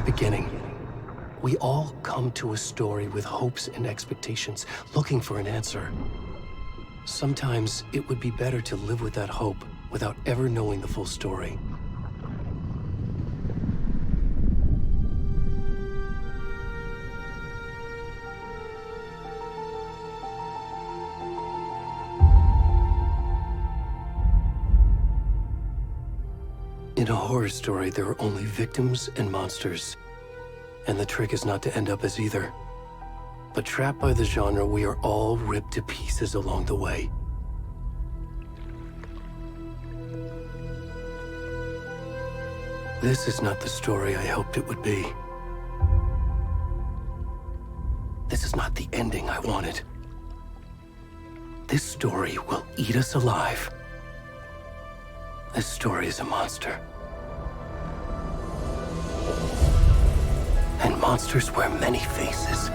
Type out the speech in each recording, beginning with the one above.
beginning. We all come to a story with hopes and expectations, looking for an answer. Sometimes it would be better to live with that hope without ever knowing the full story. In a horror story, there are only victims and monsters. And the trick is not to end up as either. But trapped by the genre, we are all ripped to pieces along the way. This is not the story I hoped it would be. This is not the ending I wanted. This story will eat us alive. This story is a monster. And monsters wear many faces.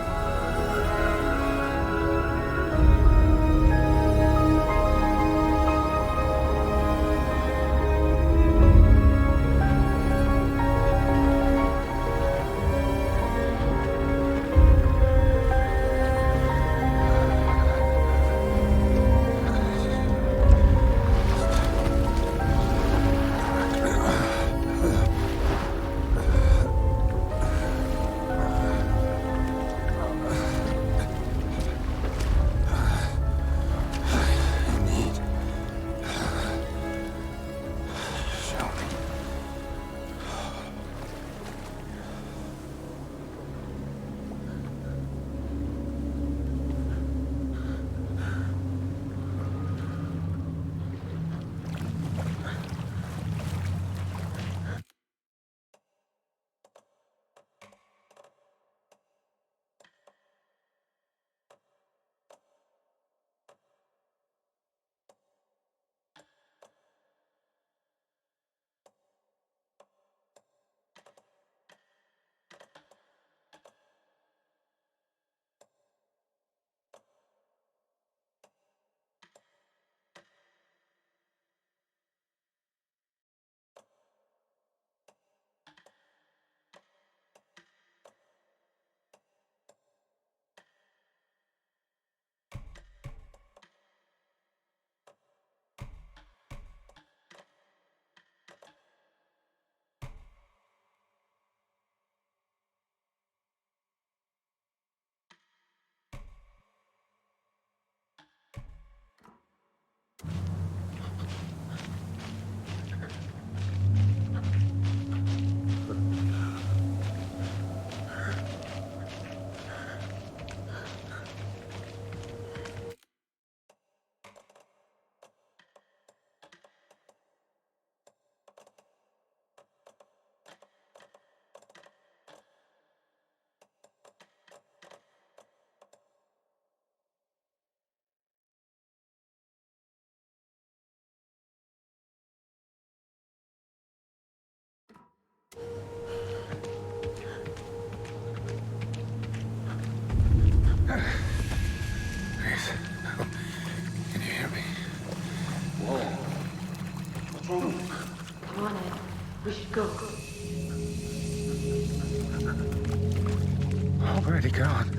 Please. Oh, can you hear me? Whoa. What's wrong? Come on, Ed. We should go. Already gone.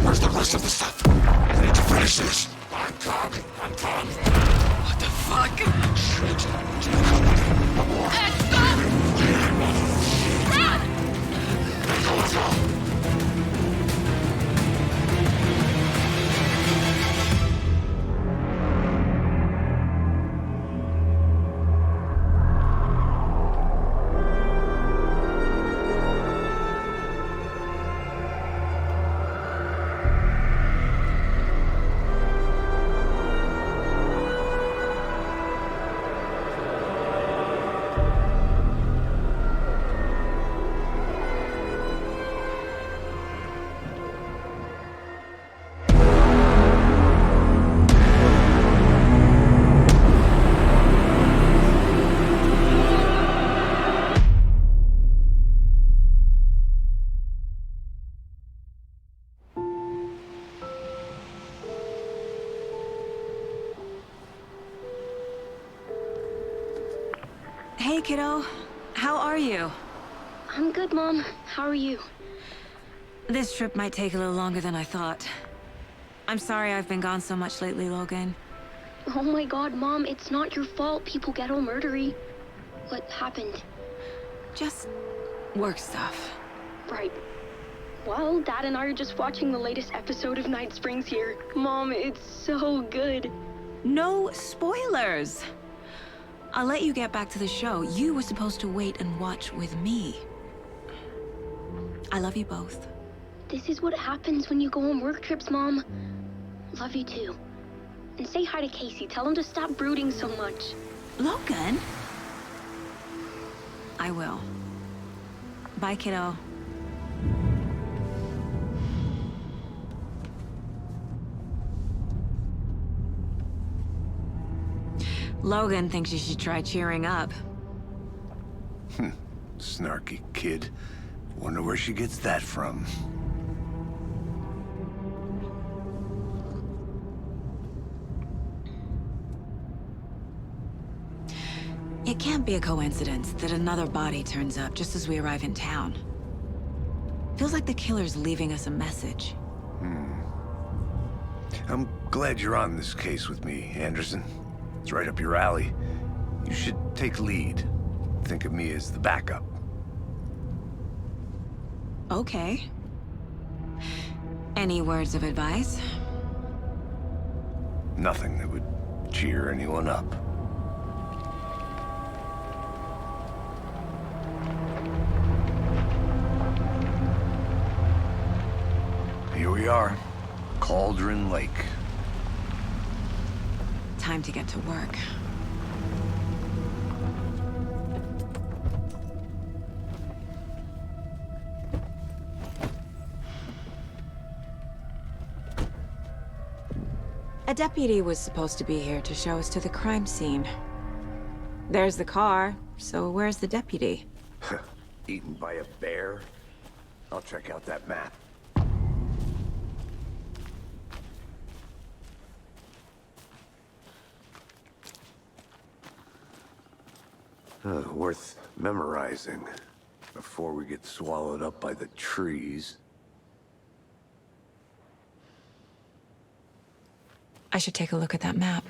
Where's the rest of the stuff? I need to finish this. I'm coming. What the fuck? Shit. Ed, stop! Run! Let's go. Hey, kiddo. How are you? I'm good, Mom. How are you? This trip might take a little longer than I thought. I'm sorry I've been gone so much lately, Logan. Oh my god, Mom, it's not your fault people get all murdery. What happened? Just work stuff. Right. Well, Dad and I are just watching the latest episode of Night Springs here. Mom, it's so good. No spoilers! I'll let you get back to the show. You were supposed to wait and watch with me. I love you both. This is what happens when you go on work trips, Mom. Love you too. And say hi to Casey. Tell him to stop brooding so much. Logan? I will. Bye, kiddo. Logan thinks you should try cheering up. Snarky kid. Wonder where she gets that from. It can't be a coincidence that another body turns up just as we arrive in town. Feels like the killer's leaving us a message. I'm glad you're on this case with me, Anderson. It's right up your alley. You should take lead. Think of me as the backup. Okay. Any words of advice? Nothing that would cheer anyone up. Here we are, Cauldron Lake. Time to get to work. A deputy was supposed to be here to show us to the crime scene. There's the car, so where's the deputy? Eaten by a bear? I'll check out that map. Worth memorizing before we get swallowed up by the trees. I should take a look at that map.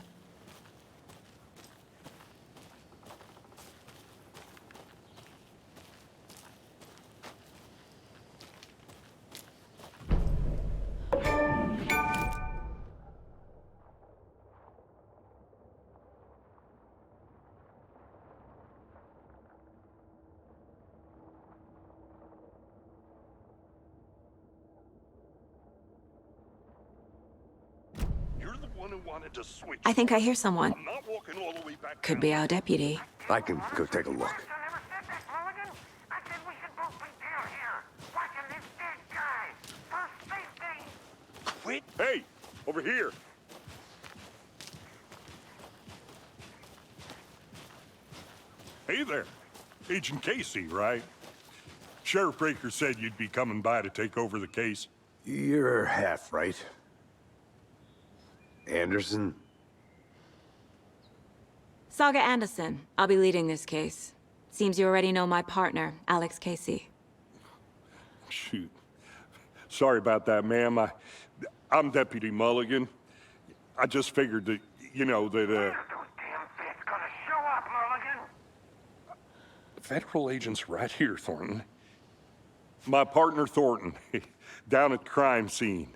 To switch. I think I hear someone. I'm not walking all the way back. Could be our deputy. I can go take a look. Quit. Hey, over here. Hey there. Agent Casey, right? Sheriff Breaker said you'd be coming by to take over the case. You're half right. Anderson? Saga Anderson. I'll be leading this case. Seems you already know my partner, Alex Casey. Shoot. Sorry about that, ma'am. I'm Deputy Mulligan. I just figured that, you know, that, Federal agent's right here, Thornton. My partner, Thornton, down at the crime scene.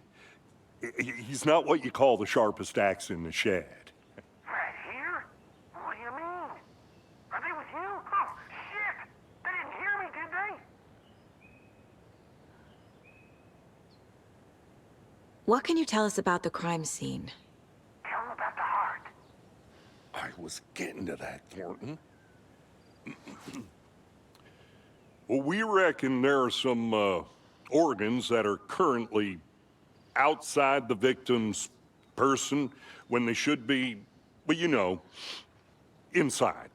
He's not what you call the sharpest axe in the shed. Right here? What do you mean? Are they with you? Oh, shit! They didn't hear me, did they? What can you tell us about the crime scene? Tell them about the heart. I was getting to that, Thornton. Well, we reckon there are some, organs that are currently outside the victim's person when they should be, well, you know, inside.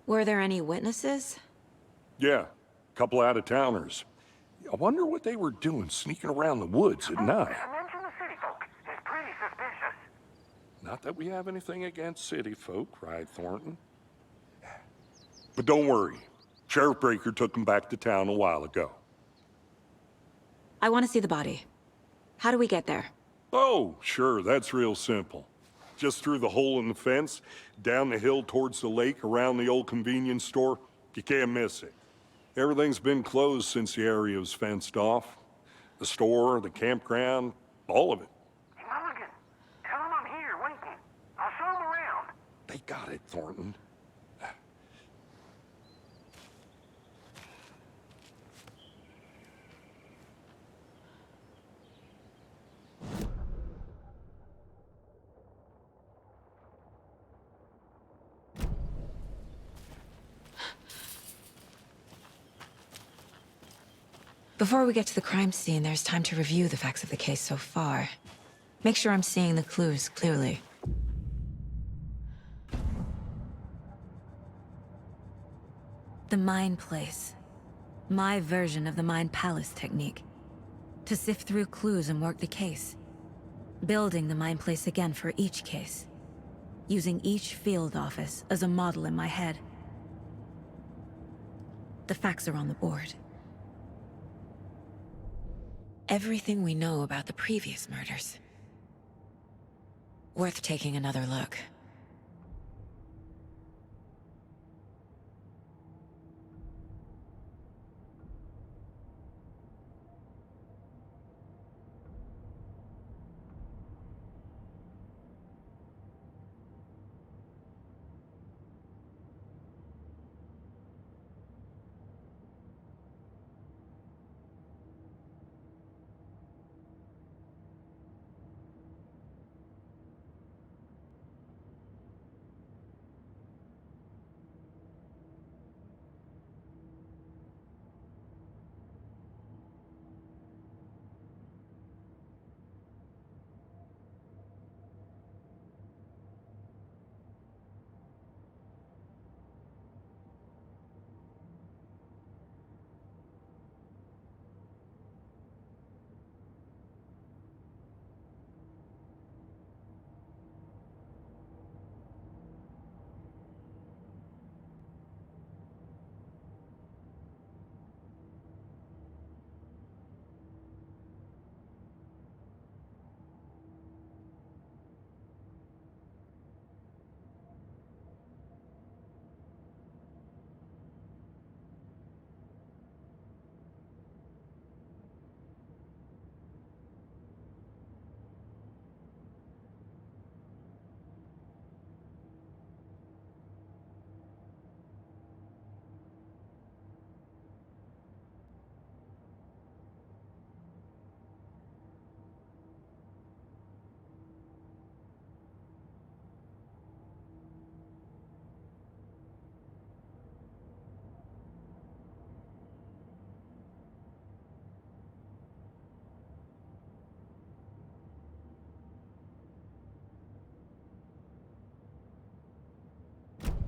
Were there any witnesses? Yeah, a couple out-of-towners. I wonder what they were doing sneaking around the woods at night. Mention the city folk. It's pretty suspicious. Not that we have anything against city folk, right, Thornton? But don't worry. Sheriff Breaker took him back to town a while ago. I want to see the body. How do we get there? Oh, sure, that's real simple. Just through the hole in the fence, down the hill towards the lake, around the old convenience store. You can't miss it. Everything's been closed since the area was fenced off. The store, the campground, all of it. Hey, Mulligan, tell them I'm here waiting. I'll show them around. They got it, Thornton. Before we get to the crime scene, there's time to review the facts of the case so far. Make sure I'm seeing the clues clearly. The Mind Place. My version of the Mind Palace technique. To sift through clues and work the case. Building the Mind Place again for each case. Using each field office as a model in my head. The facts are on the board. Everything we know about the previous murders. Worth taking another look.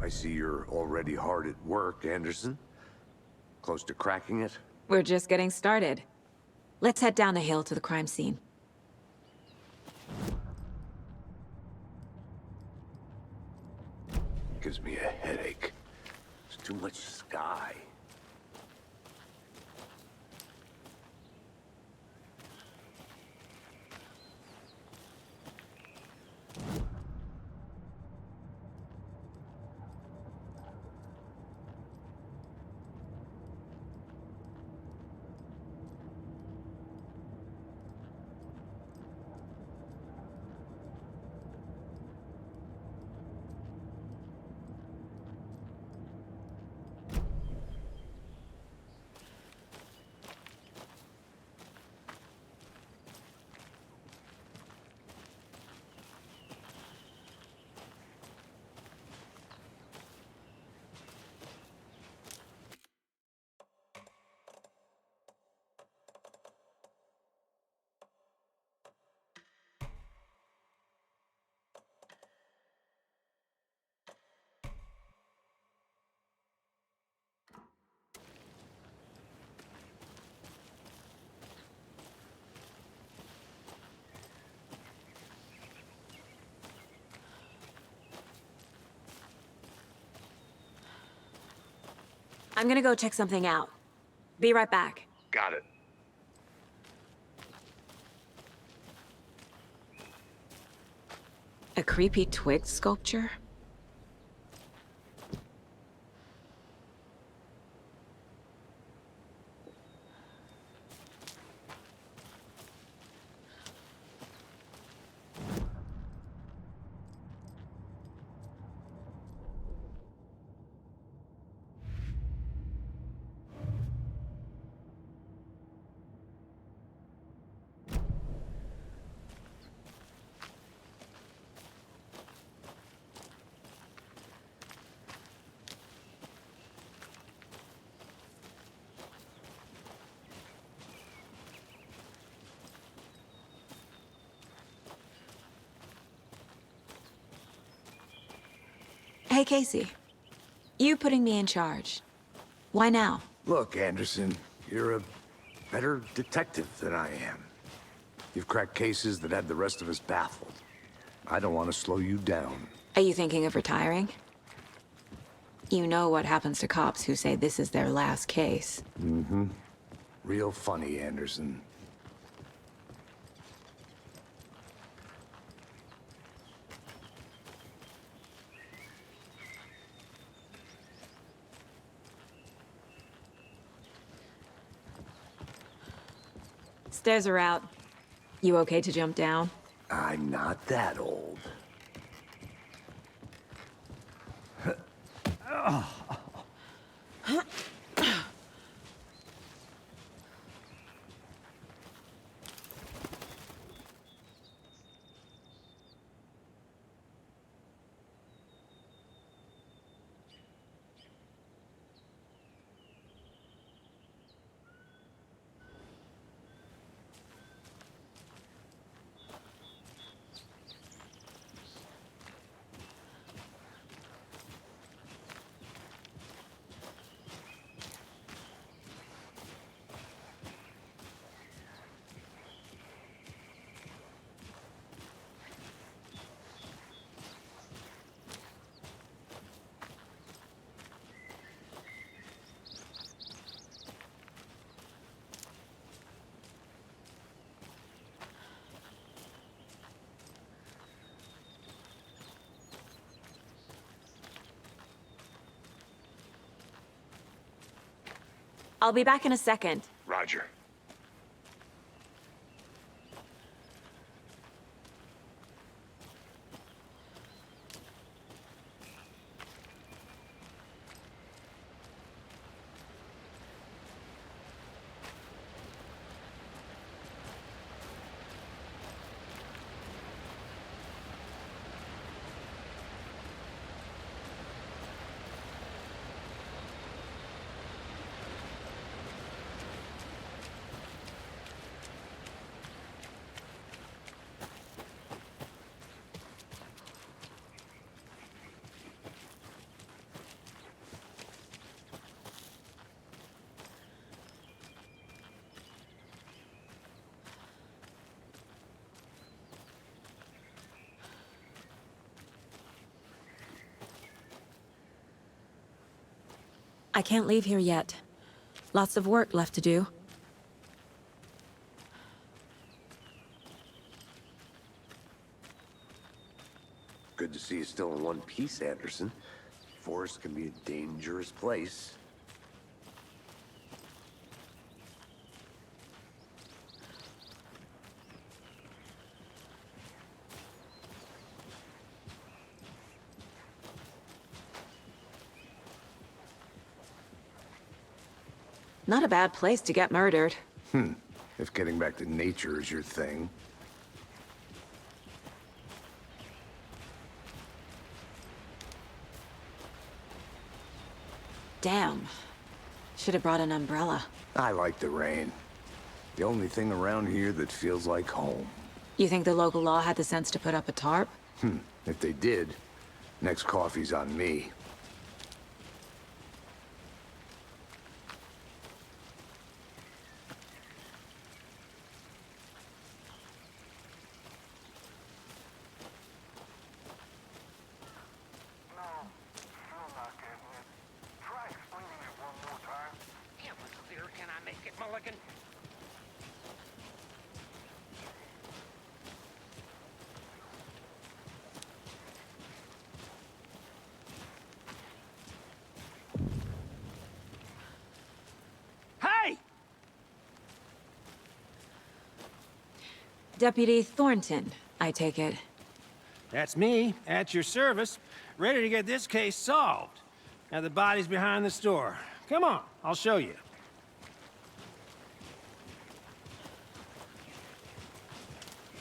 I see you're already hard at work, Anderson. Close to cracking it? We're just getting started. Let's head down the hill to the crime scene. Gives me a headache. There's too much sky. I'm gonna go check something out. Be right back. Got it. A creepy twig sculpture? Hey, Casey. You putting me in charge. Why now? Look, Anderson, you're a better detective than I am. You've cracked cases that had the rest of us baffled. I don't want to slow you down. Are you thinking of retiring? You know what happens to cops who say this is their last case. Mm-hmm. Real funny, Anderson. Stairs are out. You okay to jump down? I'm not that old. I'll be back in a second. Roger. I can't leave here yet. Lots of work left to do. Good to see you still in one piece, Anderson. Forest can be a dangerous place. Not a bad place to get murdered. If getting back to nature is your thing. Damn. Should have brought an umbrella. I like the rain. The only thing around here that feels like home. You think the local law had the sense to put up a tarp? If they did, next coffee's on me. No, still not getting it. Try explaining it one more time. It was clear. Can I make it, Mulligan? Hey! Deputy Thornton, I take it. That's me, at your service, ready to get this case solved. Now the body's behind the store. Come on, I'll show you.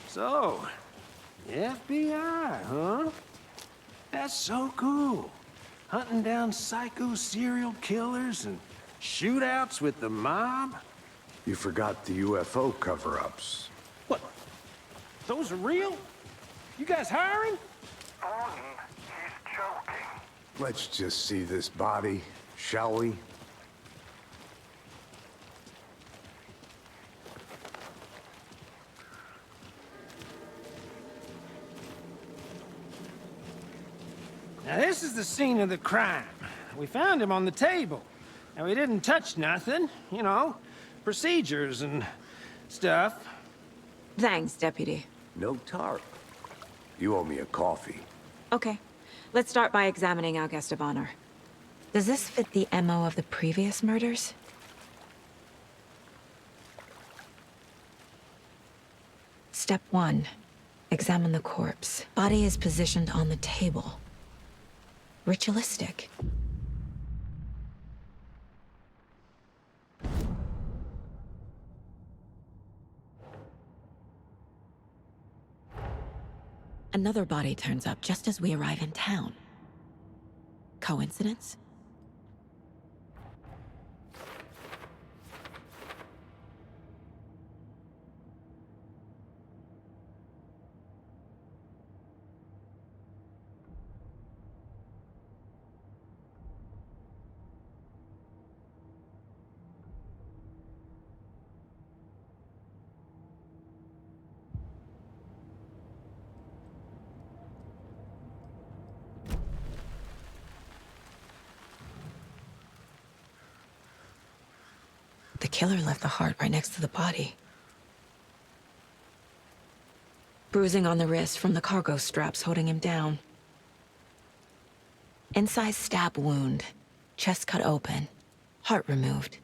So, the FBI, huh? That's so cool. Hunting down psycho serial killers and shootouts with the mob. You forgot the UFO cover-ups. What? Those are real? You guys hiring? Thornton, he's joking. Let's just see this body, shall we? Now this is the scene of the crime. We found him on the table. And we didn't touch nothing, you know, procedures and stuff. Thanks, Deputy. No tarp. You owe me a coffee. Okay. Let's start by examining our guest of honor. Does this fit the MO of the previous murders? Step 1. Examine the corpse. Body is positioned on the table. Ritualistic. Another body turns up just as we arrive in town. Coincidence? The killer left the heart right next to the body. Bruising on the wrist from the cargo straps holding him down. Incised stab wound. Chest cut open. Heart removed.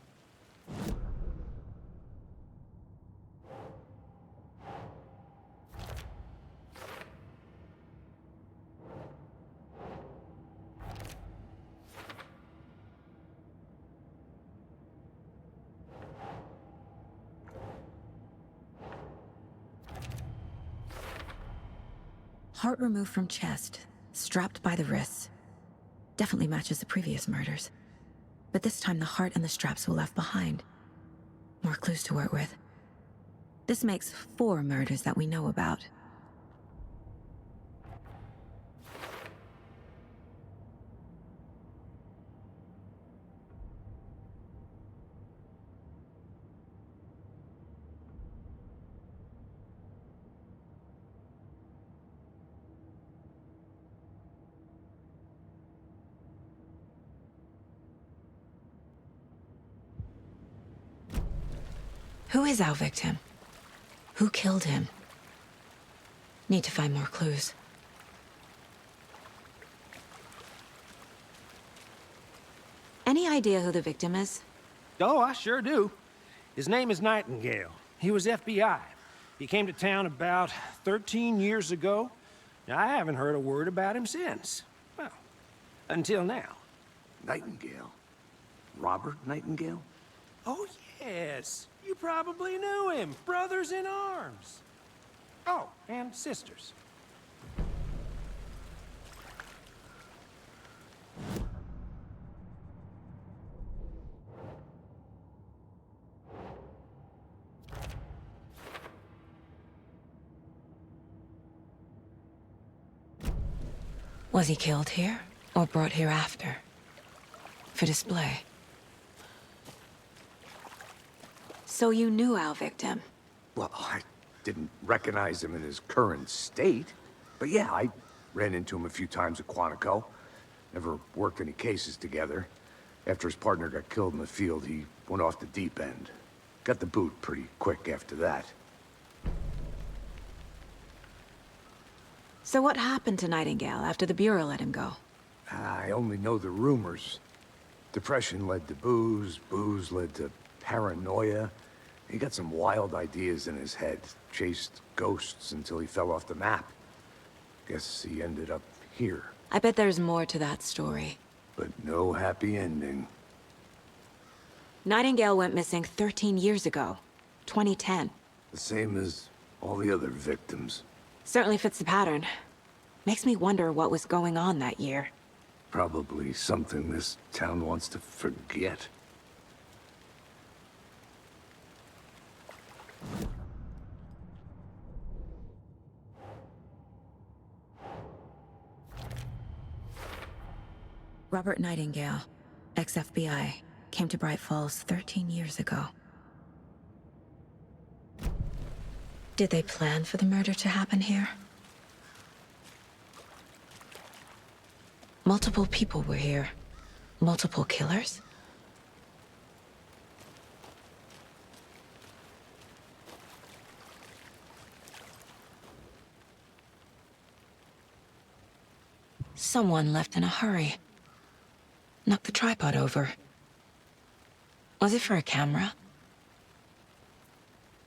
Heart removed from chest, strapped by the wrists. Definitely matches the previous murders. But this time the heart and the straps were left behind. More clues to work with. This makes 4 murders that we know about. Who is our victim? Who killed him? Need to find more clues. Any idea who the victim is? Oh, I sure do. His name is Nightingale. He was FBI. He came to town about 13 years ago. Now, I haven't heard a word about him since. Well, until now. Nightingale? Robert Nightingale? Oh, yes. You probably knew him. Brothers in arms. Oh, and sisters. Was he killed here, or brought here after? For display? So you knew our victim? Well, I didn't recognize him in his current state. But yeah, I ran into him a few times at Quantico. Never worked any cases together. After his partner got killed in the field, he went off the deep end. Got the boot pretty quick after that. So what happened to Nightingale after the Bureau let him go? I only know the rumors. Depression led to booze, booze led to paranoia. He got some wild ideas in his head, chased ghosts until he fell off the map. Guess he ended up here. I bet there's more to that story. But no happy ending. Nightingale went missing 13 years ago, 2010. The same as all the other victims. Certainly fits the pattern. Makes me wonder what was going on that year. Probably something this town wants to forget. Robert Nightingale, ex-FBI, came to Bright Falls 13 years ago. Did they plan for the murder to happen here? Multiple people were here. Multiple killers? Someone left in a hurry. Knocked the tripod over. Was it for a camera?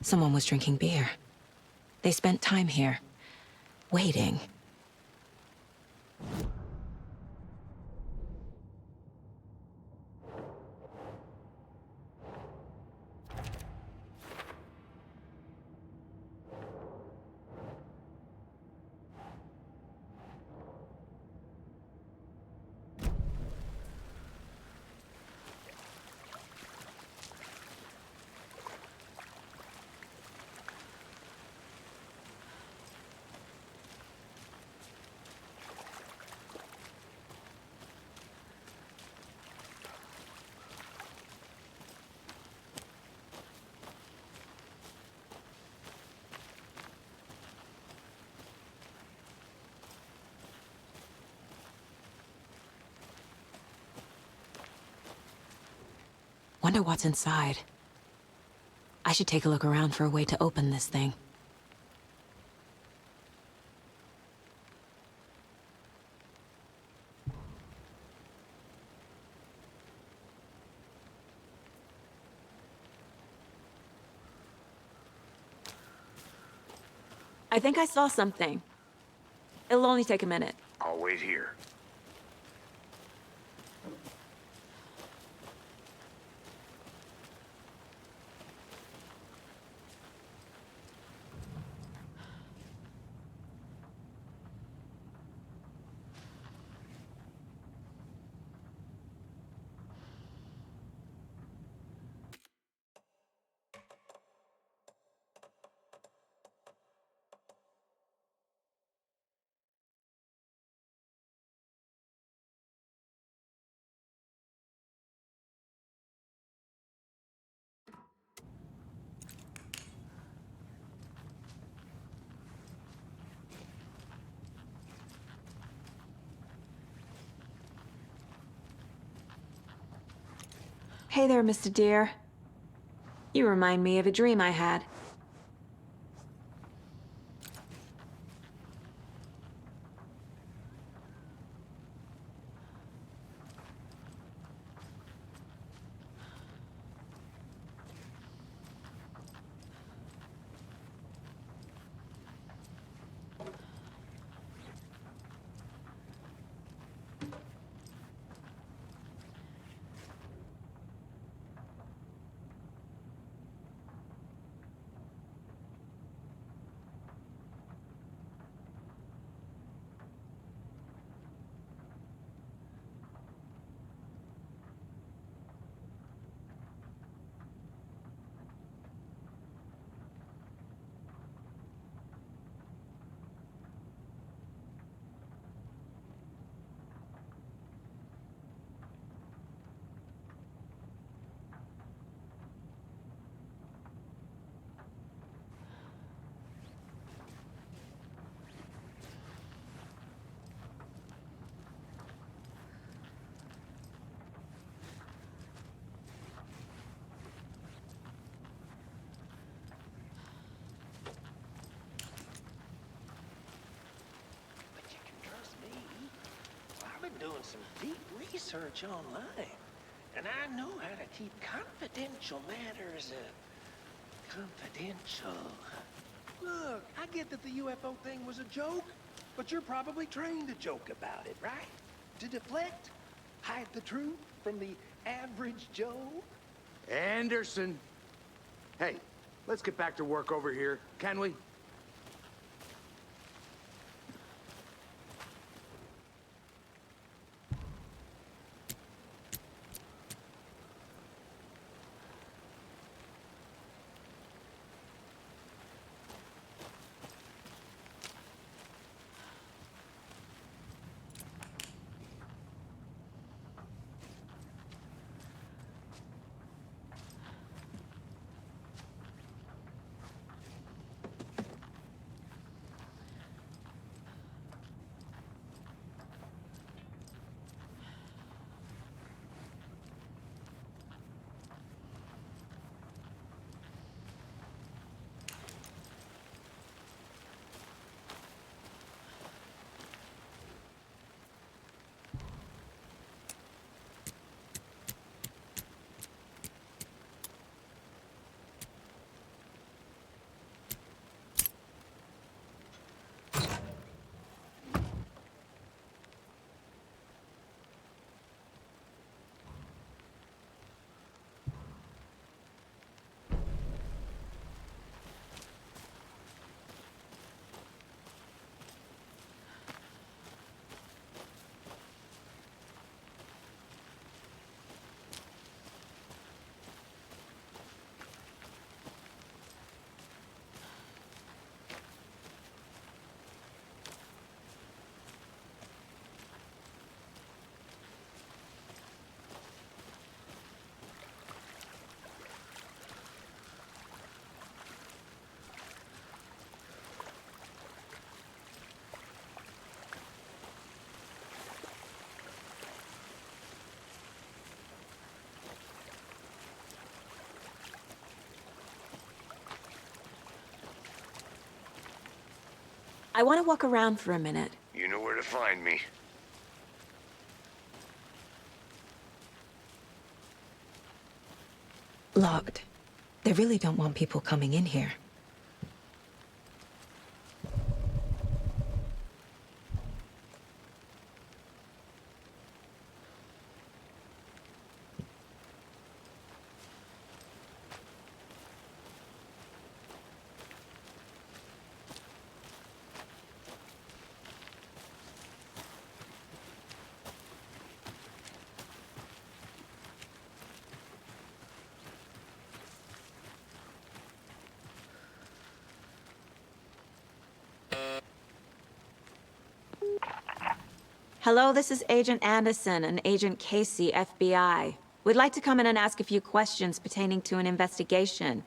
Someone was drinking beer. They spent time here, waiting. Wonder what's inside. I should take a look around for a way to open this thing. I think I saw something. It'll only take a minute. I'll wait here. Hey there, Mr. Deer. You remind me of a dream I had. But you can trust me. Well, I've been doing some deep research online, and I know how to keep confidential matters confidential. Look, I get that the UFO thing was a joke, but you're probably trained to joke about it, right? To deflect, hide the truth from the average Joe. Anderson. Hey, let's get back to work over here, can we? I want to walk around for a minute. You know where to find me. Locked. They really don't want people coming in here. Hello, this is Agent Anderson and Agent Casey, FBI. We'd like to come in and ask a few questions pertaining to an investigation.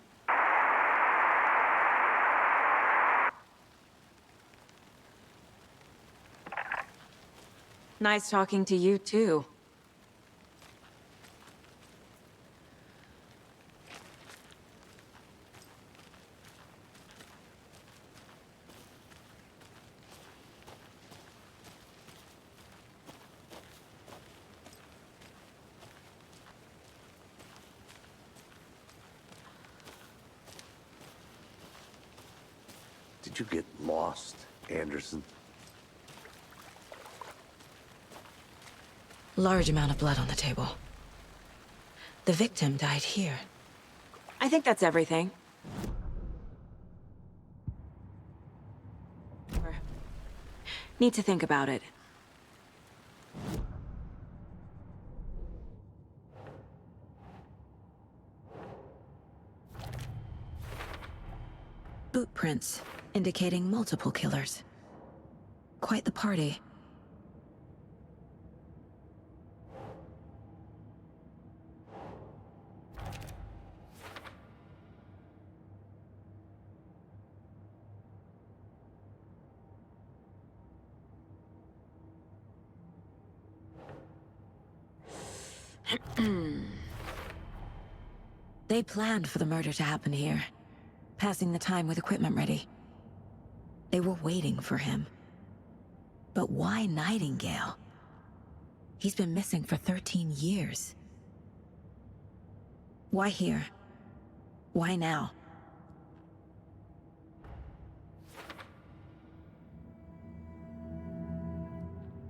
Nice talking to you, too. How'd you get lost, Anderson? Large amount of blood on the table. The victim died here. I think that's everything. Need to think about it. Boot prints, indicating multiple killers. Quite the party. They planned for the murder to happen here, passing the time with equipment ready. They were waiting for him. But why Nightingale? He's been missing for 13 years. Why here? Why now?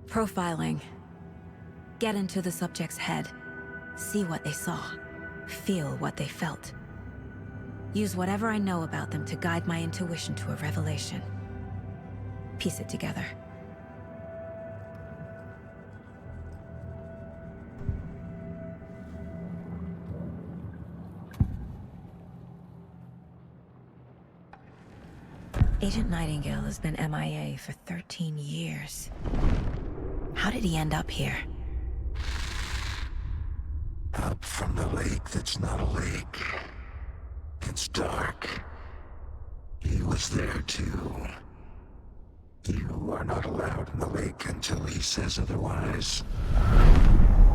Profiling. Get into the subject's head. See what they saw. Feel what they felt. Use whatever I know about them to guide my intuition to a revelation. Piece it together. Agent Nightingale has been MIA for 13 years. How did he end up here? Up from the lake that's not a lake. It's dark. He was there too. You are not allowed in the lake until he says otherwise.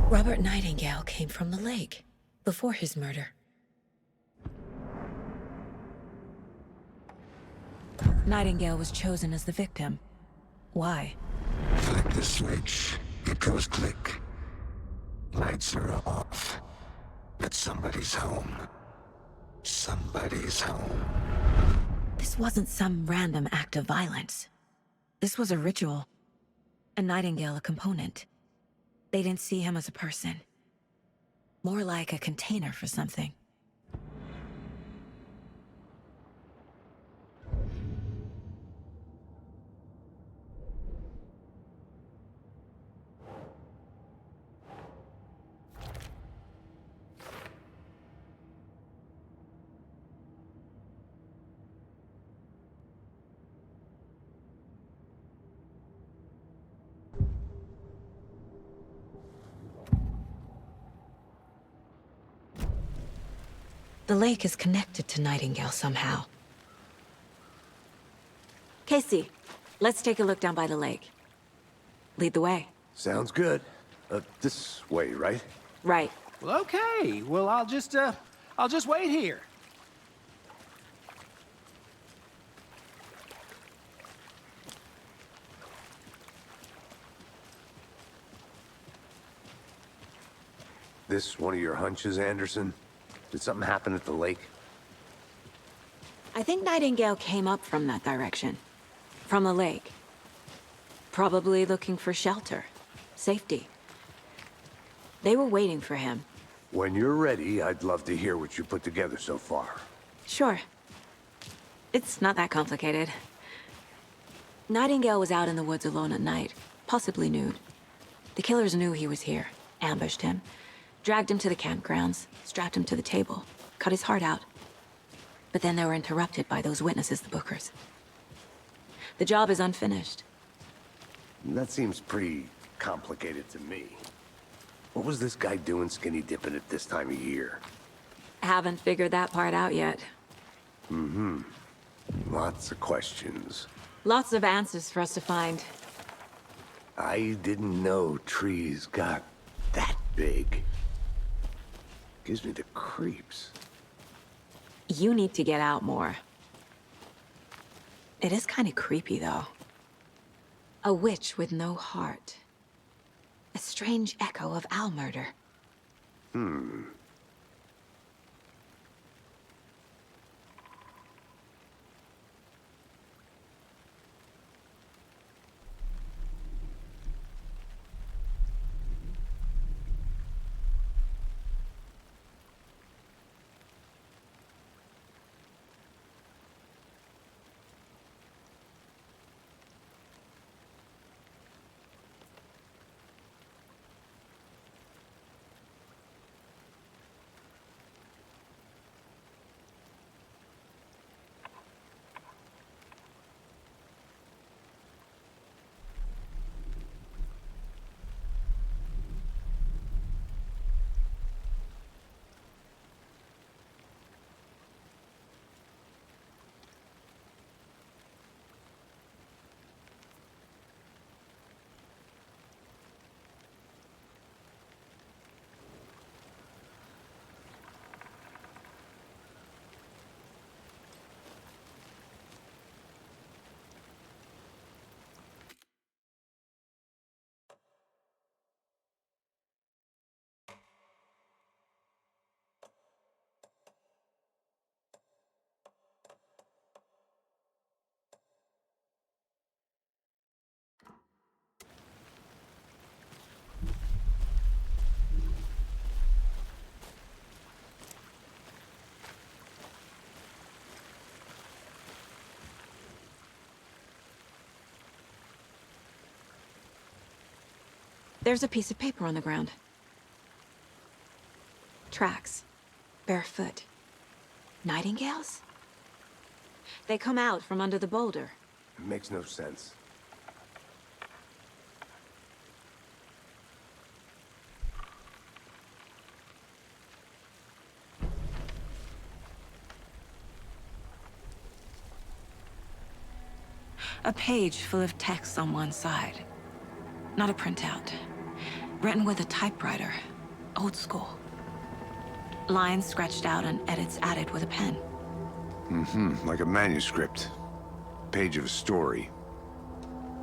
Robert Nightingale came from the lake, before his murder. Nightingale was chosen as the victim. Why? Flick the switch. It goes click. Lights are off. But somebody's home. Somebody's home. This wasn't some random act of violence. This was a ritual. And Nightingale a component. They didn't see him as a person. More like a container for something. The lake is connected to Nightingale somehow. Casey, let's take a look down by the lake. Lead the way. Sounds good. This way, right? Right. Well, okay. Well, I'll just wait here. This one of your hunches, Anderson? Did something happen at the lake? I think Nightingale came up from that direction. From the lake. Probably looking for shelter. Safety. They were waiting for him. When you're ready, I'd love to hear what you put together so far. Sure. It's not that complicated. Nightingale was out in the woods alone at night, possibly nude. The killers knew he was here, ambushed him, dragged him to the campgrounds, strapped him to the table, cut his heart out. But then they were interrupted by those witnesses, the Bookers. The job is unfinished. That seems pretty complicated to me. What was this guy doing skinny dipping at this time of year? Haven't figured that part out yet. Lots of questions. Lots of answers for us to find. I didn't know trees got that big. Gives me the creeps. You need to get out more. It is kind of creepy, though. A witch with no heart. A strange echo of owl murder. There's a piece of paper on the ground. Tracks. Barefoot. Nightingales? They come out from under the boulder. It makes no sense. A page full of text on one side. Not a printout. Written with a typewriter. Old school. Lines scratched out and edits added with a pen. Like a manuscript. Page of a story.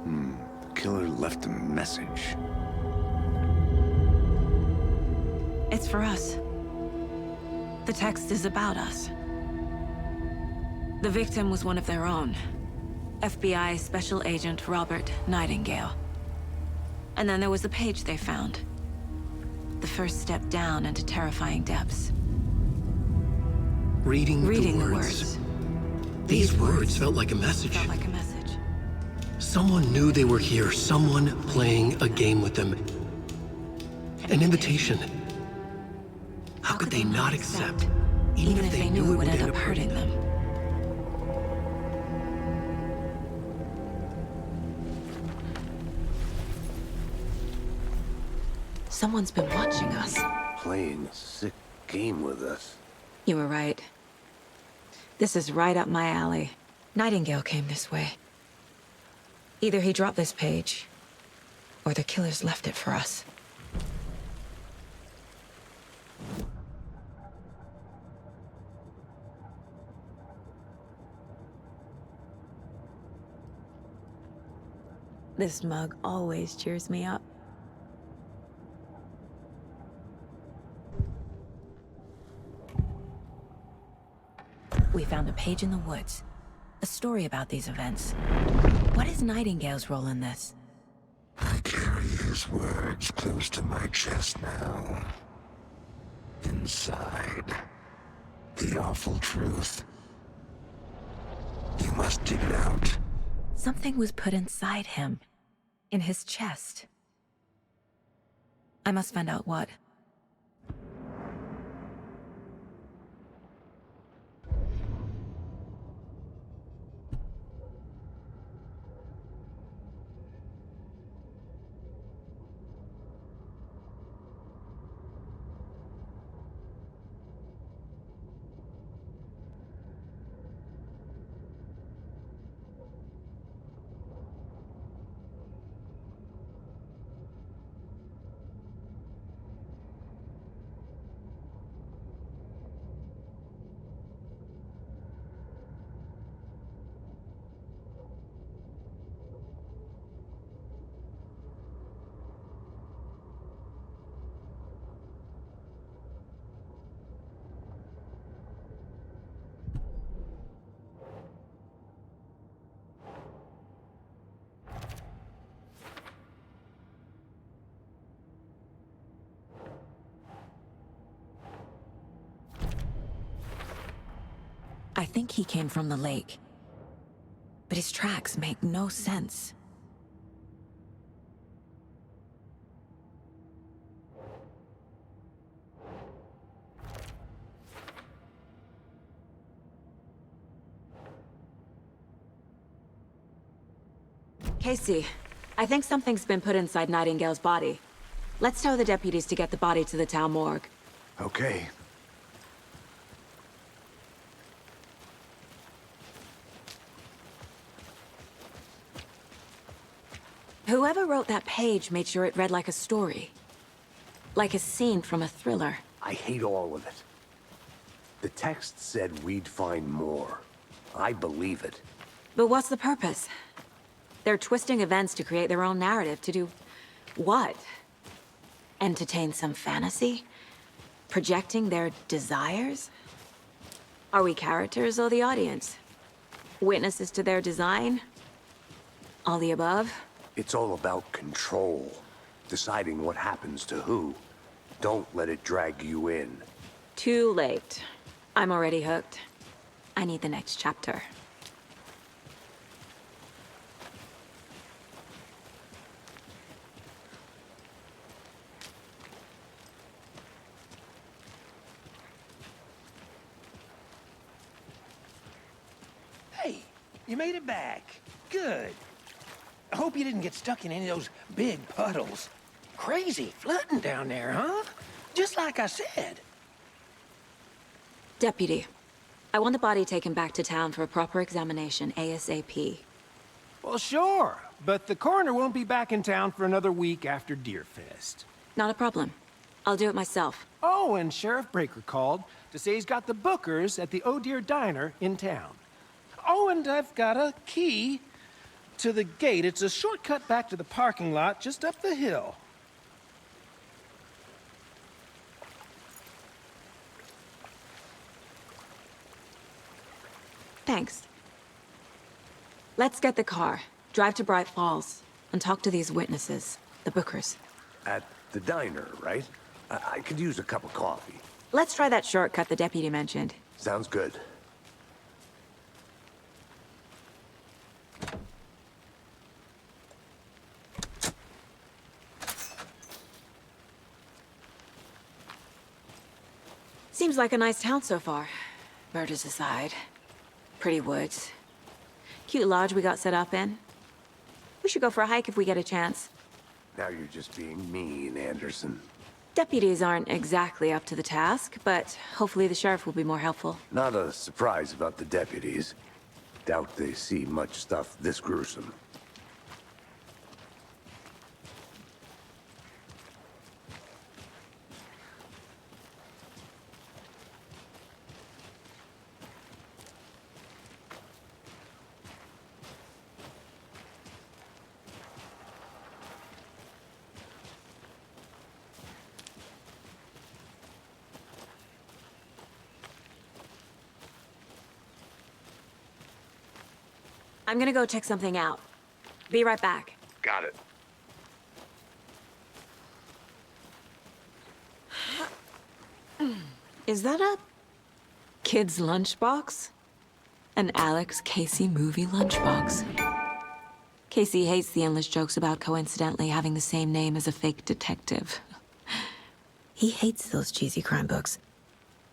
The killer left a message. It's for us. The text is about us. The victim was one of their own. FBI Special Agent Robert Nightingale. And then there was the page they found. The first step down into terrifying depths. Reading the words. These words felt like a message. Felt like a message. Someone knew they were here, someone playing a game with them. An invitation. How could they not accept, even if they knew it would end up hurting them? Someone's been watching us. Playing a sick game with us. You were right. This is right up my alley. Nightingale came this way. Either he dropped this page, or the killers left it for us. This mug always cheers me up. We found a page in the woods. A story about these events. What is Nightingale's role in this? I carry his words close to my chest now. Inside, the awful truth. You must dig it out. Something was put inside him. In his chest. I must find out what. I think he came from the lake. But his tracks make no sense. Casey, I think something's been put inside Nightingale's body. Let's tell the deputies to get the body to the town morgue. Okay. Whoever wrote that page made sure it read like a story. Like a scene from a thriller. I hate all of it. The text said we'd find more. I believe it. But what's the purpose? They're twisting events to create their own narrative to do what? Entertain some fantasy? Projecting their desires? Are we characters or the audience? Witnesses to their design? All the above? It's all about control. Deciding what happens to who. Don't let it drag you in. Too late. I'm already hooked. I need the next chapter. You made it back. Good. I hope you didn't get stuck in any of those big puddles. Crazy flooding down there, huh? Just like I said. Deputy, I want the body taken back to town for a proper examination ASAP. Well, sure. But the coroner won't be back in town for another week after Deerfest. Not a problem. I'll do it myself. Oh, and Sheriff Breaker called to say he's got the Bookers at the Oh Dear Diner in town. Oh, and I've got a key to the gate. It's a shortcut back to the parking lot just up the hill. Thanks. Let's get the car, drive to Bright Falls, and talk to these witnesses, the Bookers. At the diner, right? I could use a cup of coffee. Let's try that shortcut the deputy mentioned. Sounds good. Seems like a nice town so far. Murders aside. Pretty woods. Cute lodge we got set up in. We should go for a hike if we get a chance. Now you're just being mean, Anderson. Deputies aren't exactly up to the task, but hopefully the sheriff will be more helpful. Not a surprise about the deputies. Doubt they see much stuff this gruesome. I'm gonna go check something out. Be right back. Got it. Is that a kid's lunchbox? An Alex Casey movie lunchbox. Casey hates the endless jokes about coincidentally having the same name as a fake detective. He hates those cheesy crime books,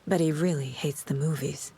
but he really hates the movies.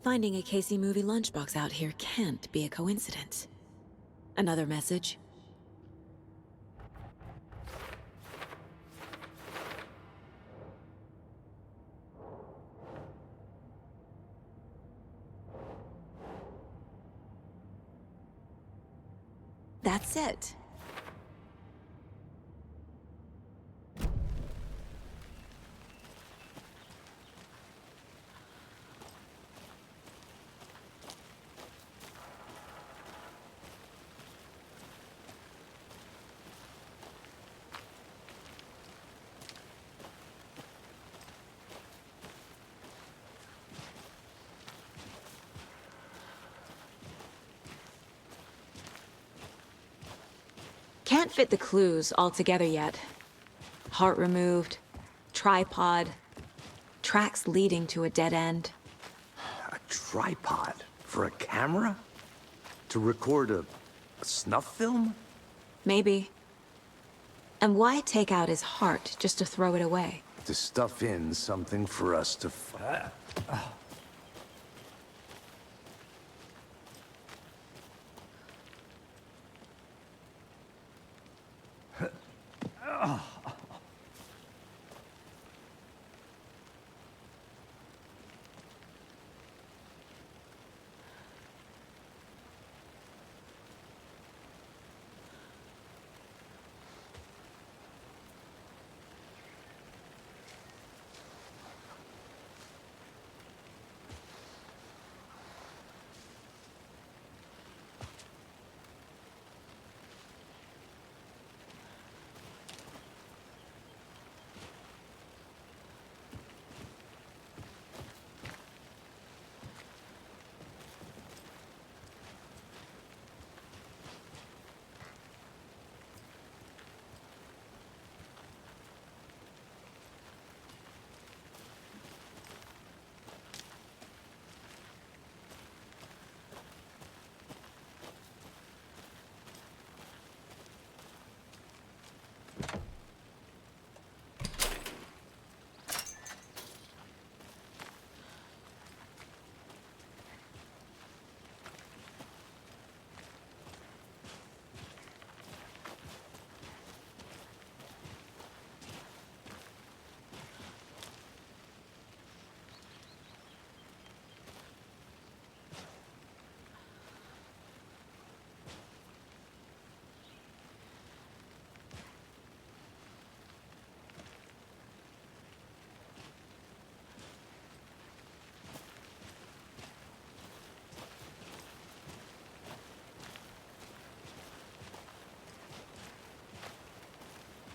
Finding a Casey movie lunchbox out here can't be a coincidence. Another message? That's it. Can't fit the clues all together yet. Heart removed, tripod, tracks leading to a dead end. A tripod? For a camera? To record a snuff film? Maybe. And why take out his heart just to throw it away? To stuff in something for us to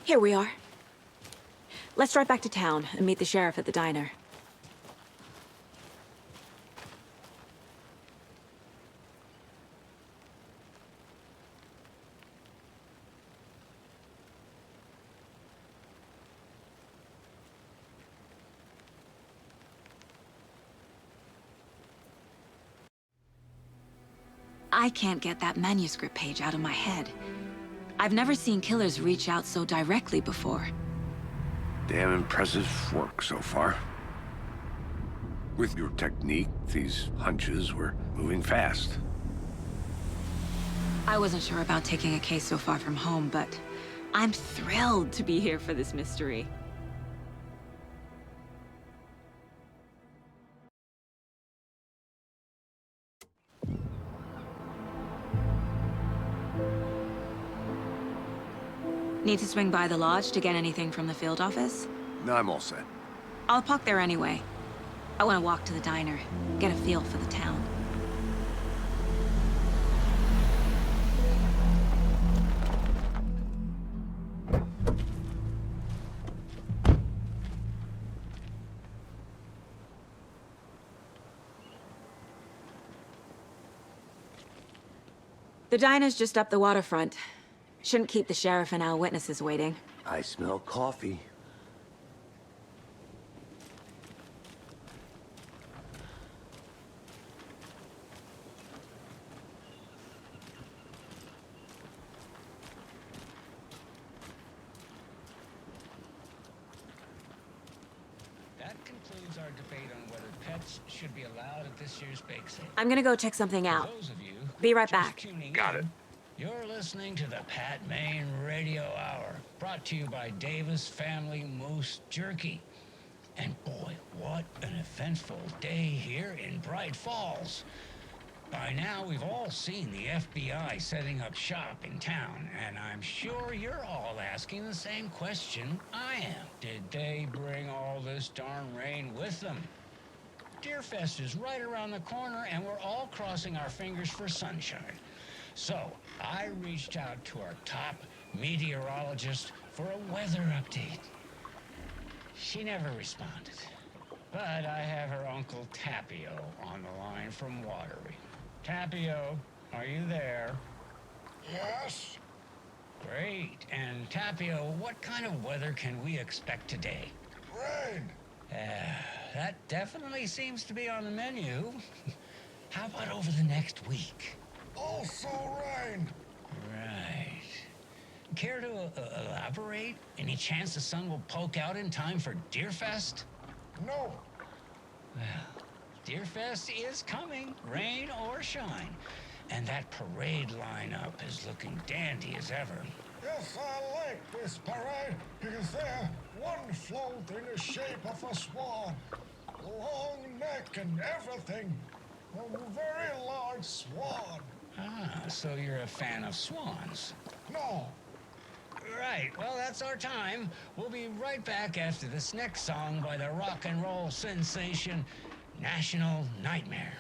Here we are. Let's drive back to town and meet the sheriff at the diner. I can't get that manuscript page out of my head. I've never seen killers reach out so directly before. Damn impressive work so far. With your technique, these hunches were moving fast. I wasn't sure about taking a case so far from home, but I'm thrilled to be here for this mystery. Need to swing by the lodge to get anything from the field office? No, I'm all set. I'll park there anyway. I want to walk to the diner, get a feel for the town. The diner's just up the waterfront. Shouldn't keep the sheriff and our witnesses waiting. I smell coffee. That concludes our debate on whether pets should be allowed at this year's bake sale. I'm gonna go check something For out. those of you Be right just back. tuning Got in, it. You're listening to the Pat Maine Radio Hour, brought to you by Davis Family Moose Jerky. And boy, what an eventful day here in Bright Falls. By now, we've all seen the FBI setting up shop in town, and I'm sure you're all asking the same question I am. Did they bring all this darn rain with them? Deerfest is right around the corner, and we're all crossing our fingers for sunshine. So, I reached out to our top meteorologist for a weather update. She never responded. But I have her Uncle Tapio on the line from Watery. Tapio, are you there? Yes? Great. And Tapio, what kind of weather can we expect today? Rain. That definitely seems to be on the menu. How about over the next week? Also rain. Right. Care to elaborate? Any chance the sun will poke out in time for Deerfest? No. Well, Deerfest is coming, rain or shine. And that parade lineup is looking dandy as ever. Yes, I like this parade because they're one float in the shape of a swan. Long neck and everything. A very large swan. Ah, so you're a fan of swans. No. Right, well, that's our time. We'll be right back after this next song by the rock and roll sensation, National Nightmare.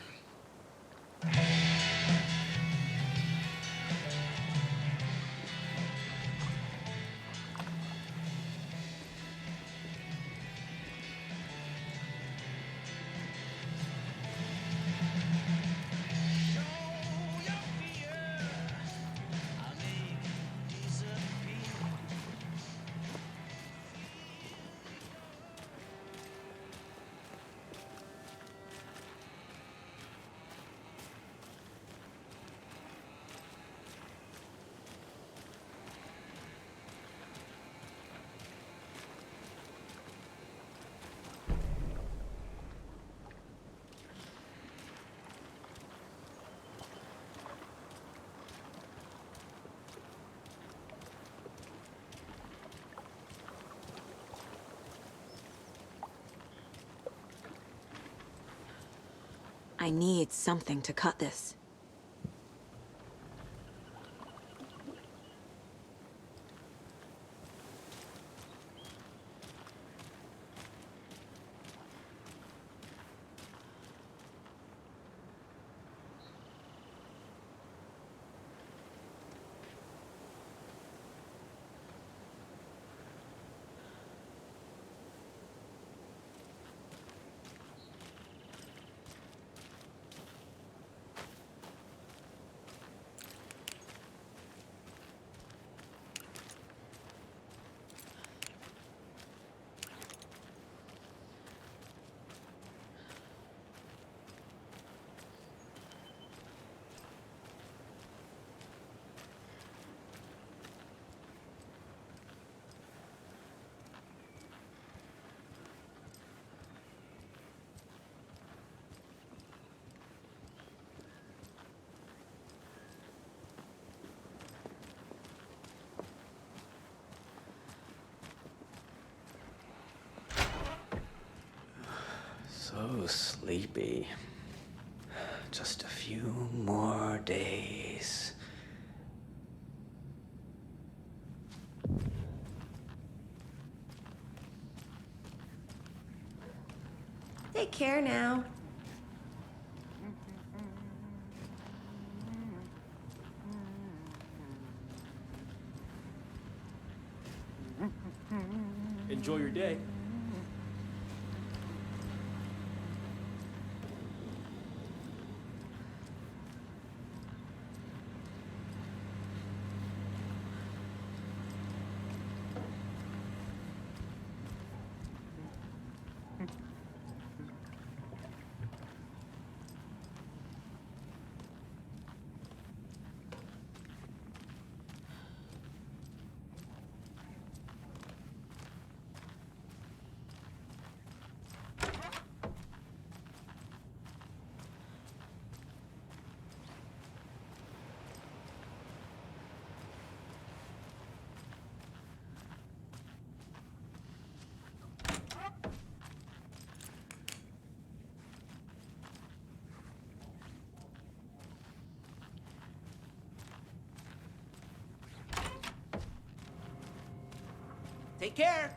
I need something to cut this. so sleepy. Just a few more days. Take care now. Enjoy your day. Take care.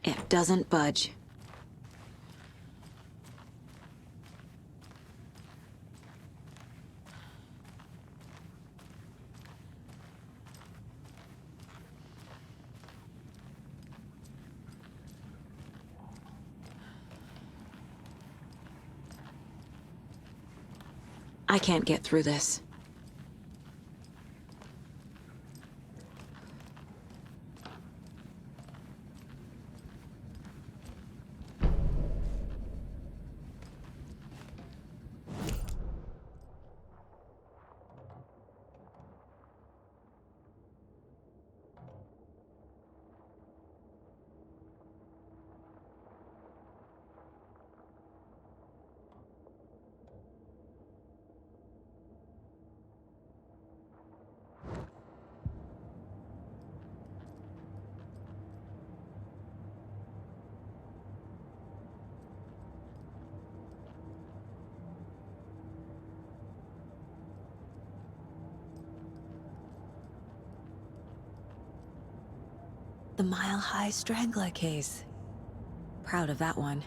It doesn't budge. I can't get through this. The Mile High Strangler case. Proud of that one.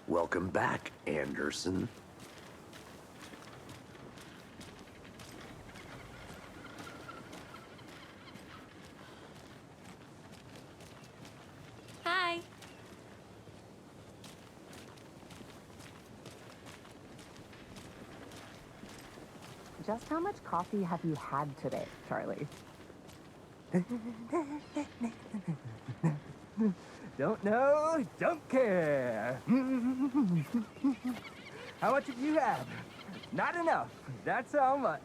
Welcome back, Anderson. Just how much coffee have you had today, Charlie? Don't know, don't care. How much have you had? Not enough. That's how much.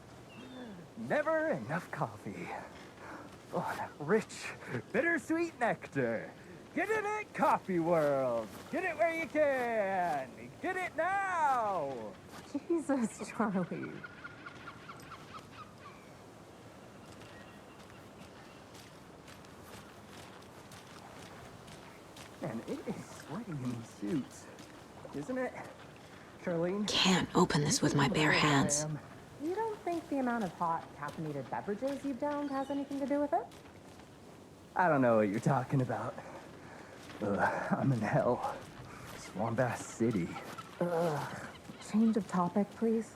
Never enough coffee. Oh, that rich, bittersweet nectar. Get in it, Coffee World. Get it where you can. Get it now. Jesus, Charlie. Man, it is sweaty in these suits, isn't it? Charlene? Can't open this with my bare hands. You don't think the amount of hot, caffeinated beverages you've downed has anything to do with it? I don't know what you're talking about. I'm in hell. Swamp Ass City. Change of topic, please.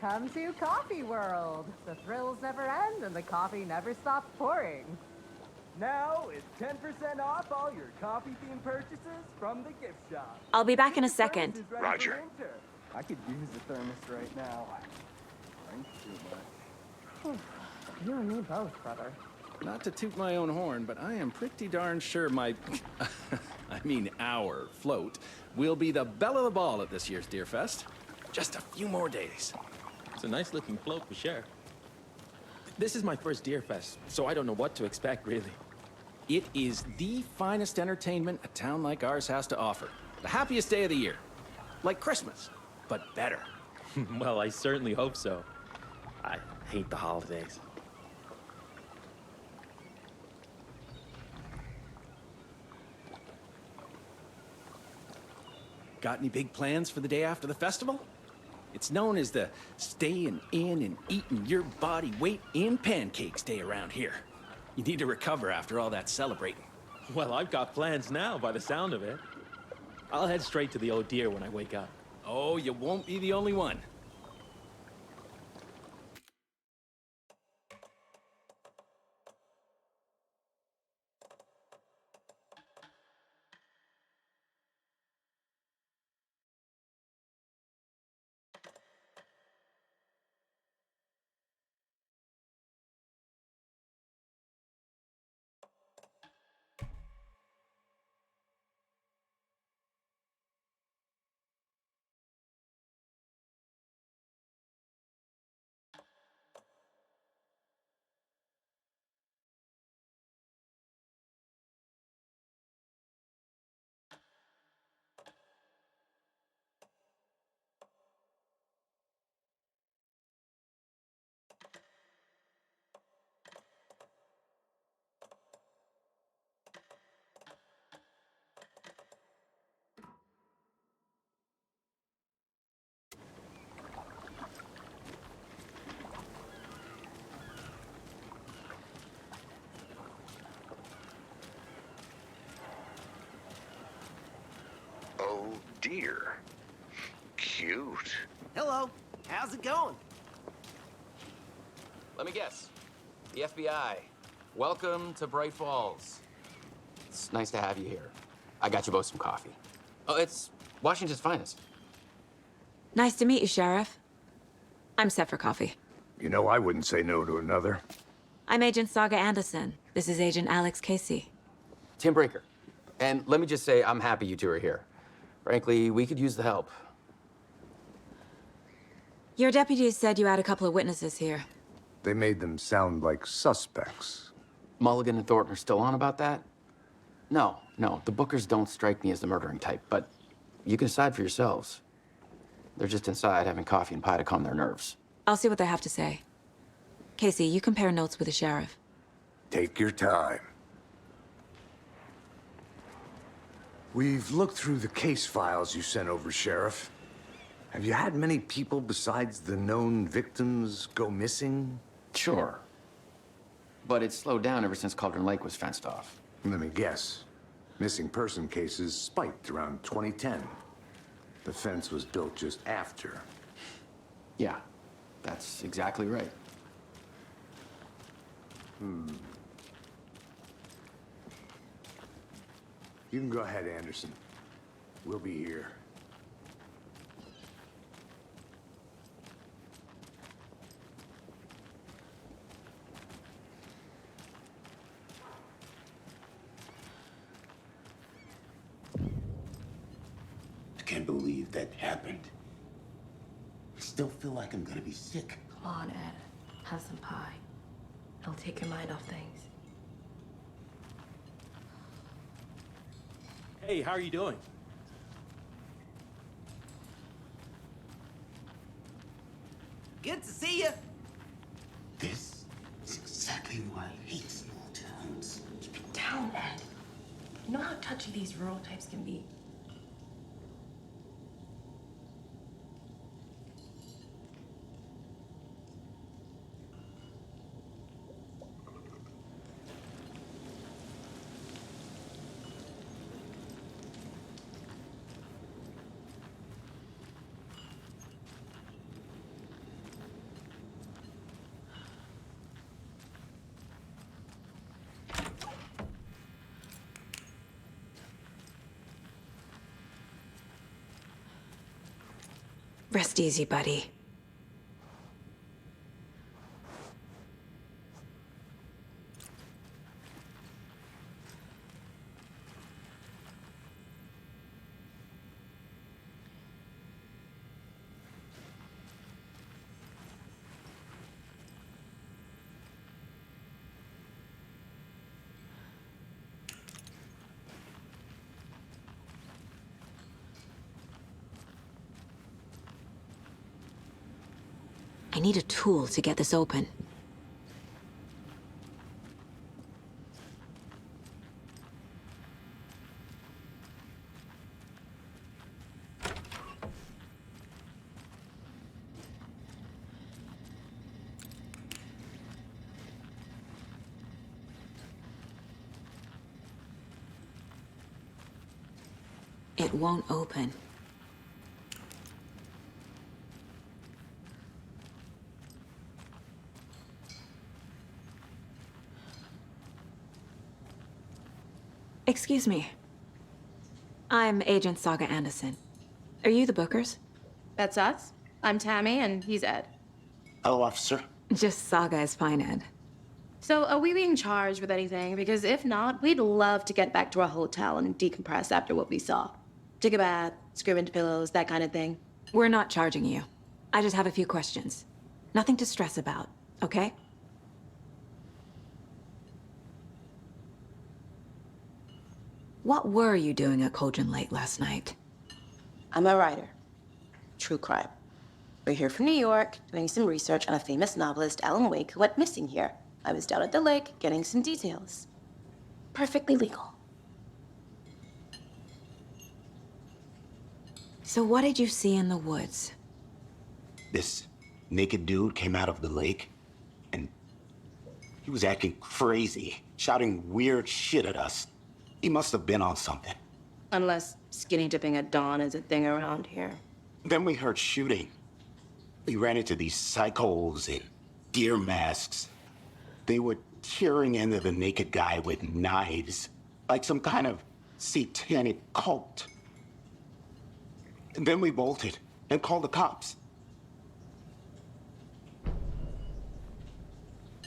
Come to Coffee World. The thrills never end and the coffee never stops pouring. Now it's 10% off all your coffee-themed purchases from the gift shop. I'll be back in a second. Roger. I could use a thermos right now. Drink too much. You and me both, brother. Not to toot my own horn, but I am pretty darn sure my, our float will be the belle of the ball at this year's Deer Fest. Just a few more days. It's a nice looking float for sure. This is my first Deer Fest, so I don't know what to expect, really. It is the finest entertainment a town like ours has to offer. The happiest day of the year. Like Christmas, but better. Well, I certainly hope so. I hate the holidays. Got any big plans for the day after the festival? It's known as the staying in and eating your body weight in pancakes day around here. You need to recover after all that celebrating. Well, I've got plans now by the sound of it. I'll head straight to the Old Deer when I wake up. Oh, you won't be the only one. Oh dear. Cute. Hello. How's it going? Let me guess. The FBI. Welcome to Bright Falls. It's nice to have you here. I got you both some coffee. Oh, it's Washington's finest. Nice to meet you, Sheriff. I'm set for coffee. You know, I wouldn't say no to another. I'm Agent Saga Anderson. This is Agent Alex Casey. Tim Breaker. And let me just say, I'm happy you two are here. Frankly, we could use the help. Your deputies said you had a couple of witnesses here. They made them sound like suspects. Mulligan and Thornton are still on about that? No, the Bookers don't strike me as the murdering type, but you can decide for yourselves. They're just inside having coffee and pie to calm their nerves. I'll see what they have to say. Casey, you compare notes with the sheriff. Take your time. We've looked through the case files you sent over, Sheriff. Have you had many people besides the known victims go missing? Sure. But it's slowed down ever since Cauldron Lake was fenced off. Let me guess. Missing person cases spiked around 2010. The fence was built just after. Yeah. That's exactly right. You can go ahead, Anderson. We'll be here. I can't believe that happened. I still feel like I'm gonna be sick. Come on, Ed. Have some pie. It'll take your mind off things. Hey, how are you doing? Good to see you. This is exactly why I hate small towns. Keep it down, Ed. You know how touchy these rural types can be. Rest easy, buddy. I need a tool to get this open. It won't open. Excuse me. I'm Agent Saga Anderson. Are you the Bookers? That's us. I'm Tammy, and he's Ed. Hello, officer. Just Saga is fine, Ed. So, are we being charged with anything? Because if not, we'd love to get back to our hotel and decompress after what we saw. Take a bath, scream into pillows, that kind of thing. We're not charging you. I just have a few questions. Nothing to stress about, okay? What were you doing at Cauldron Lake last night? I'm a writer. True crime. We're here from New York, doing some research on a famous novelist, Alan Wake, who went missing here. I was down at the lake, getting some details. Perfectly legal. So what did you see in the woods? This naked dude came out of the lake, and he was acting crazy, shouting weird shit at us. He must have been on something. Unless skinny dipping at dawn is a thing around here. Then we heard shooting. We ran into these psychos in deer masks. They were tearing into the naked guy with knives, like some kind of satanic cult. And then we bolted and called the cops.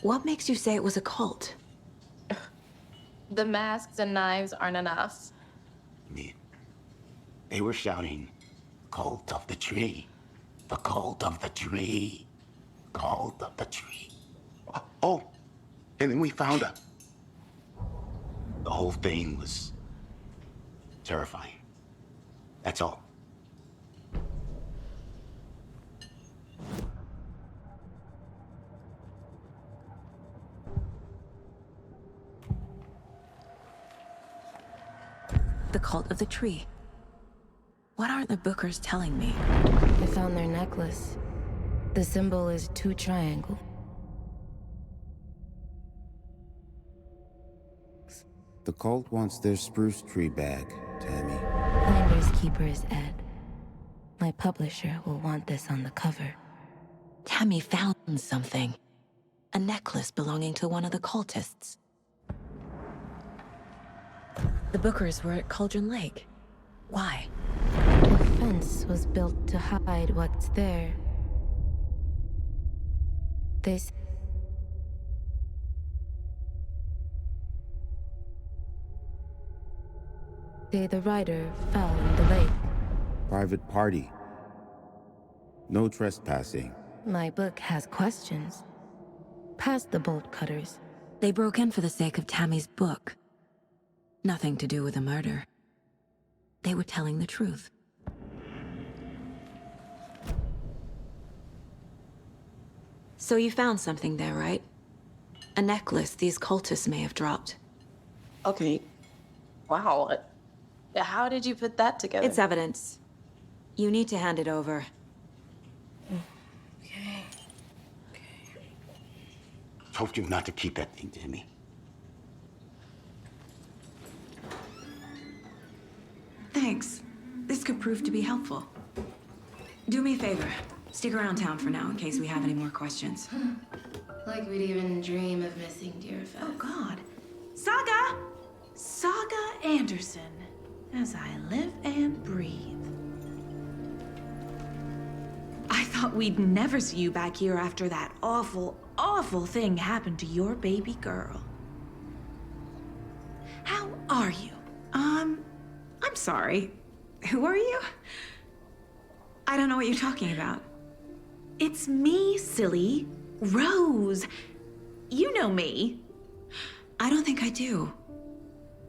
What makes you say it was a cult? The masks and knives aren't enough. They were shouting, "Cult of the tree, the cult of the tree, cult of the tree." Oh, and then we found her. The whole thing was terrifying. That's all. The cult of the tree. What aren't the Bookers telling me? I found their necklace. The symbol is 2 triangle. The cult wants their spruce tree back, Tammy. Finders keepers, Ed. My publisher will want this on the cover. Tammy found something. A necklace belonging to one of the cultists. The Bookers were at Cauldron Lake. Why? The fence was built to hide what's there. This. The rider fell in the lake. Private party. No trespassing. My book has questions. Past the bolt cutters. They broke in for the sake of Tammy's book. Nothing to do with a murder. They were telling the truth. So you found something there, right? A necklace these cultists may have dropped. Okay. Wow. How did you put that together? It's evidence. You need to hand it over. Okay. Told you not to keep that thing, Tammy. Thanks. This could prove to be helpful. Do me a favor. Stick around town for now in case we have any more questions. Like we'd even dream of missing Deerfest. Oh, God. Saga! Saga Anderson. As I live and breathe. I thought we'd never see you back here after that awful, awful thing happened to your baby girl. How are you? I'm sorry. Who are you? I don't know what you're talking about. It's me, silly. Rose. You know me. I don't think I do.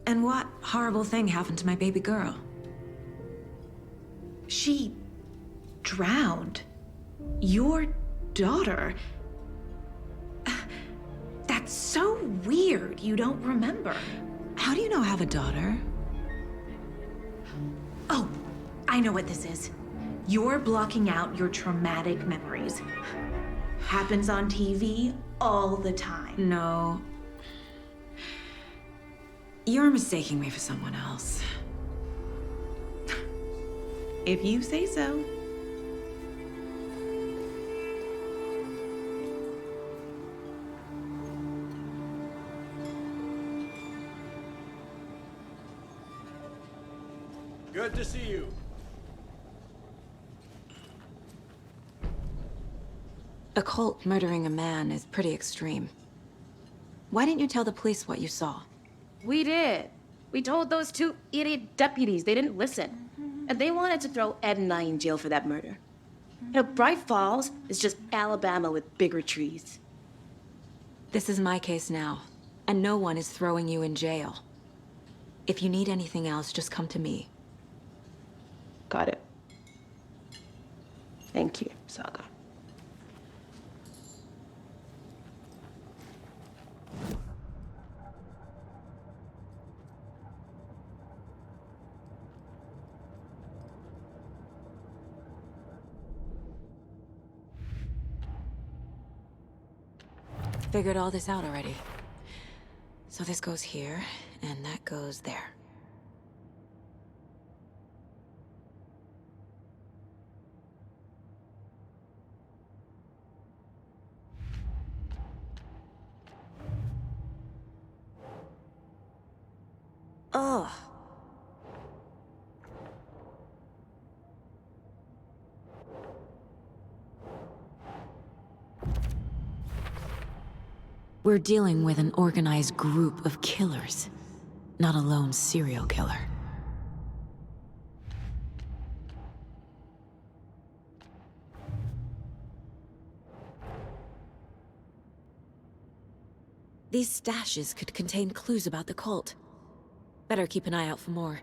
And what horrible thing happened to my baby girl? She drowned. Your daughter. That's so weird you don't remember. How do you know I have a daughter? Oh, I know what this is. You're blocking out your traumatic memories. Happens on TV all the time. No. You're mistaking me for someone else. If you say so. Good to see you. A cult murdering a man is pretty extreme. Why didn't you tell the police what you saw? We did. We told those two idiot deputies. They didn't listen. And they wanted to throw Ed and I in jail for that murder. You know, Bright Falls is just Alabama with bigger trees. This is my case now, and no one is throwing you in jail. If you need anything else, just come to me. Got it. Thank you, Saga. Figured all this out already. So this goes here, and that goes there. Ugh. We're dealing with an organized group of killers, not a lone serial killer. These stashes could contain clues about the cult. Better keep an eye out for more.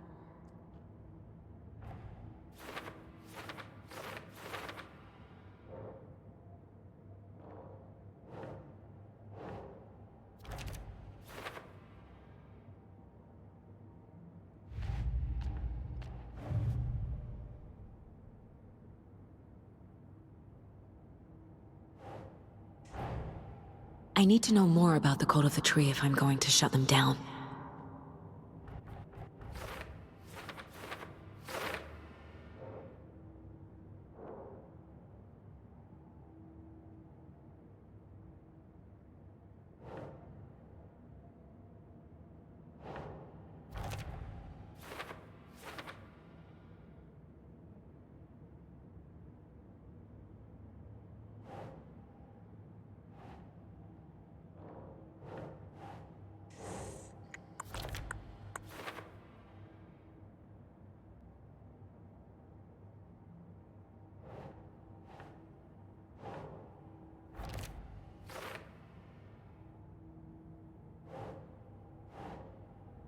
I need to know more about the Cult of the Tree if I'm going to shut them down.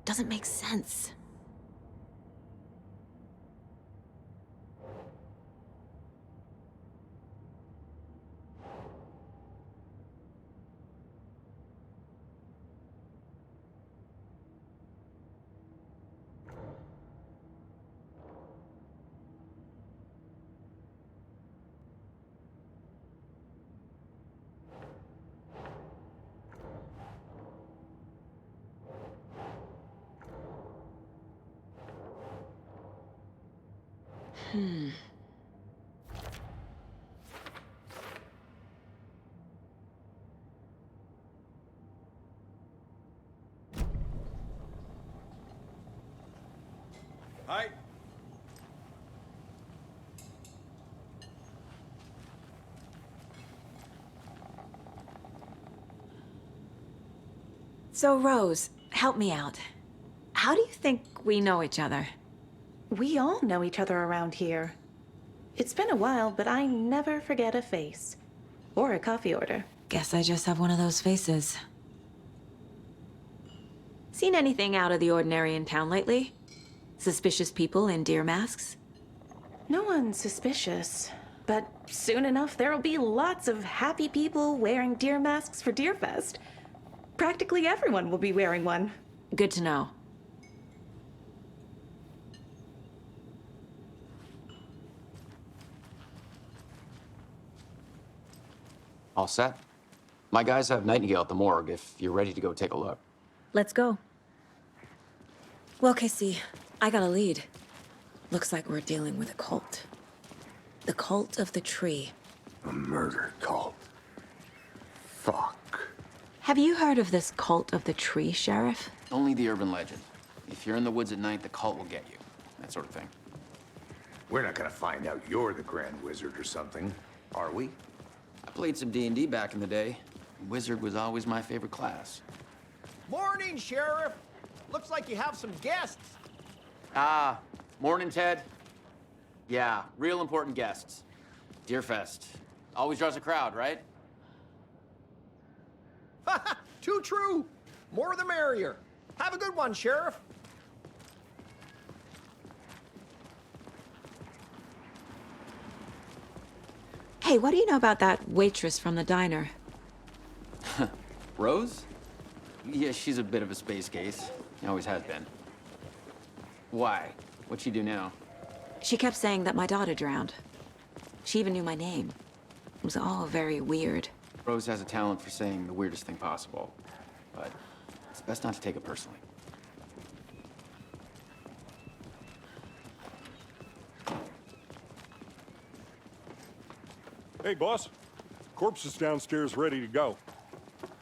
doesn't make sense. Hi. So, Rose, help me out. How do you think we know each other? We all know each other around here. It's been a while, but I never forget a face. Or a coffee order. Guess I just have one of those faces. Seen anything out of the ordinary in town lately? Suspicious people in deer masks? No one's suspicious. But soon enough, there'll be lots of happy people wearing deer masks for Deerfest. Practically everyone will be wearing one. Good to know. All set? My guys have Nightingale at the morgue if you're ready to go take a look. Let's go. Well, Casey, I got a lead. Looks like we're dealing with a cult. The cult of the tree. A murder cult. Fuck. Have you heard of this cult of the tree, Sheriff? Only the urban legend. If you're in the woods at night, the cult will get you. That sort of thing. We're not gonna find out you're the Grand Wizard or something, are we? I played some D&D back in the day. Wizard was always my favorite class. Morning, Sheriff. Looks like you have some guests. Ah, morning, Ted. Yeah, real important guests. Deerfest. Always draws a crowd, right? Too true. More the merrier. Have a good one, Sheriff. Hey, what do you know about that waitress from the diner? Rose? Yeah, she's a bit of a space case. Always has been. Why? What'd she do now? She kept saying that my daughter drowned. She even knew my name. It was all very weird. Rose has a talent for saying the weirdest thing possible. But it's best not to take it personally. Hey, boss. Corpse is downstairs ready to go.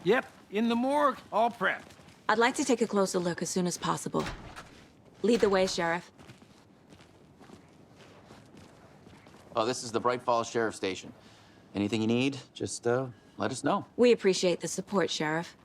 Yep, in the morgue, all prepped. I'd like to take a closer look as soon as possible. Lead the way, Sheriff. Oh, this is the Bright Falls Sheriff Station. Anything you need, just let us know. We appreciate the support, Sheriff.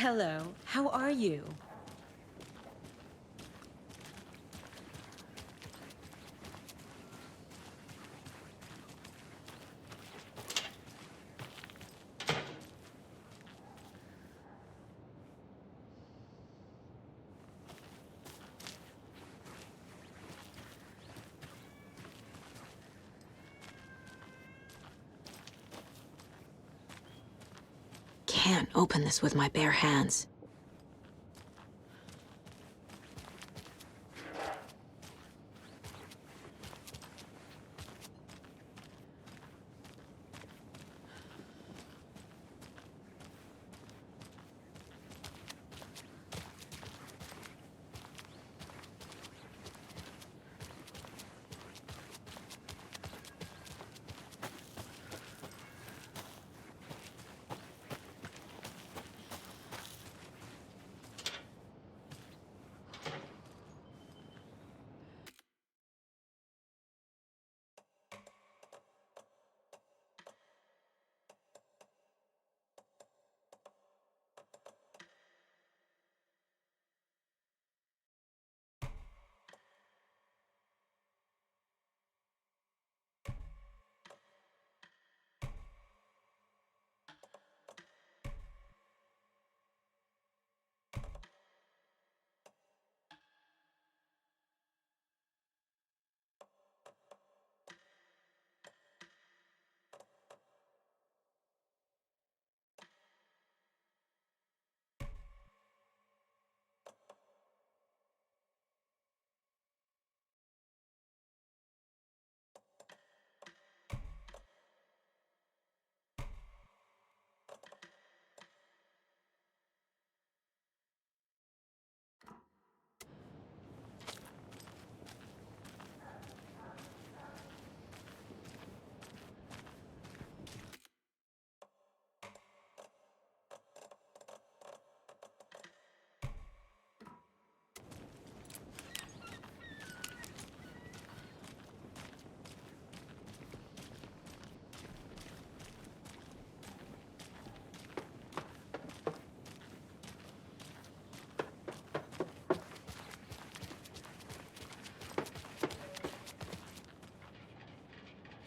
Hello, how are you? Can't open this with my bare hands.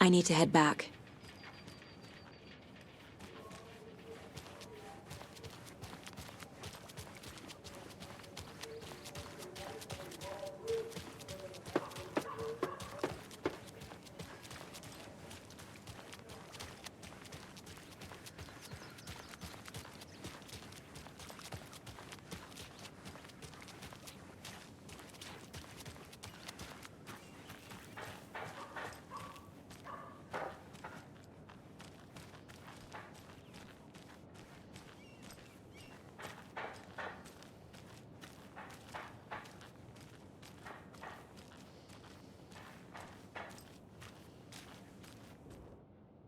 I need to head back.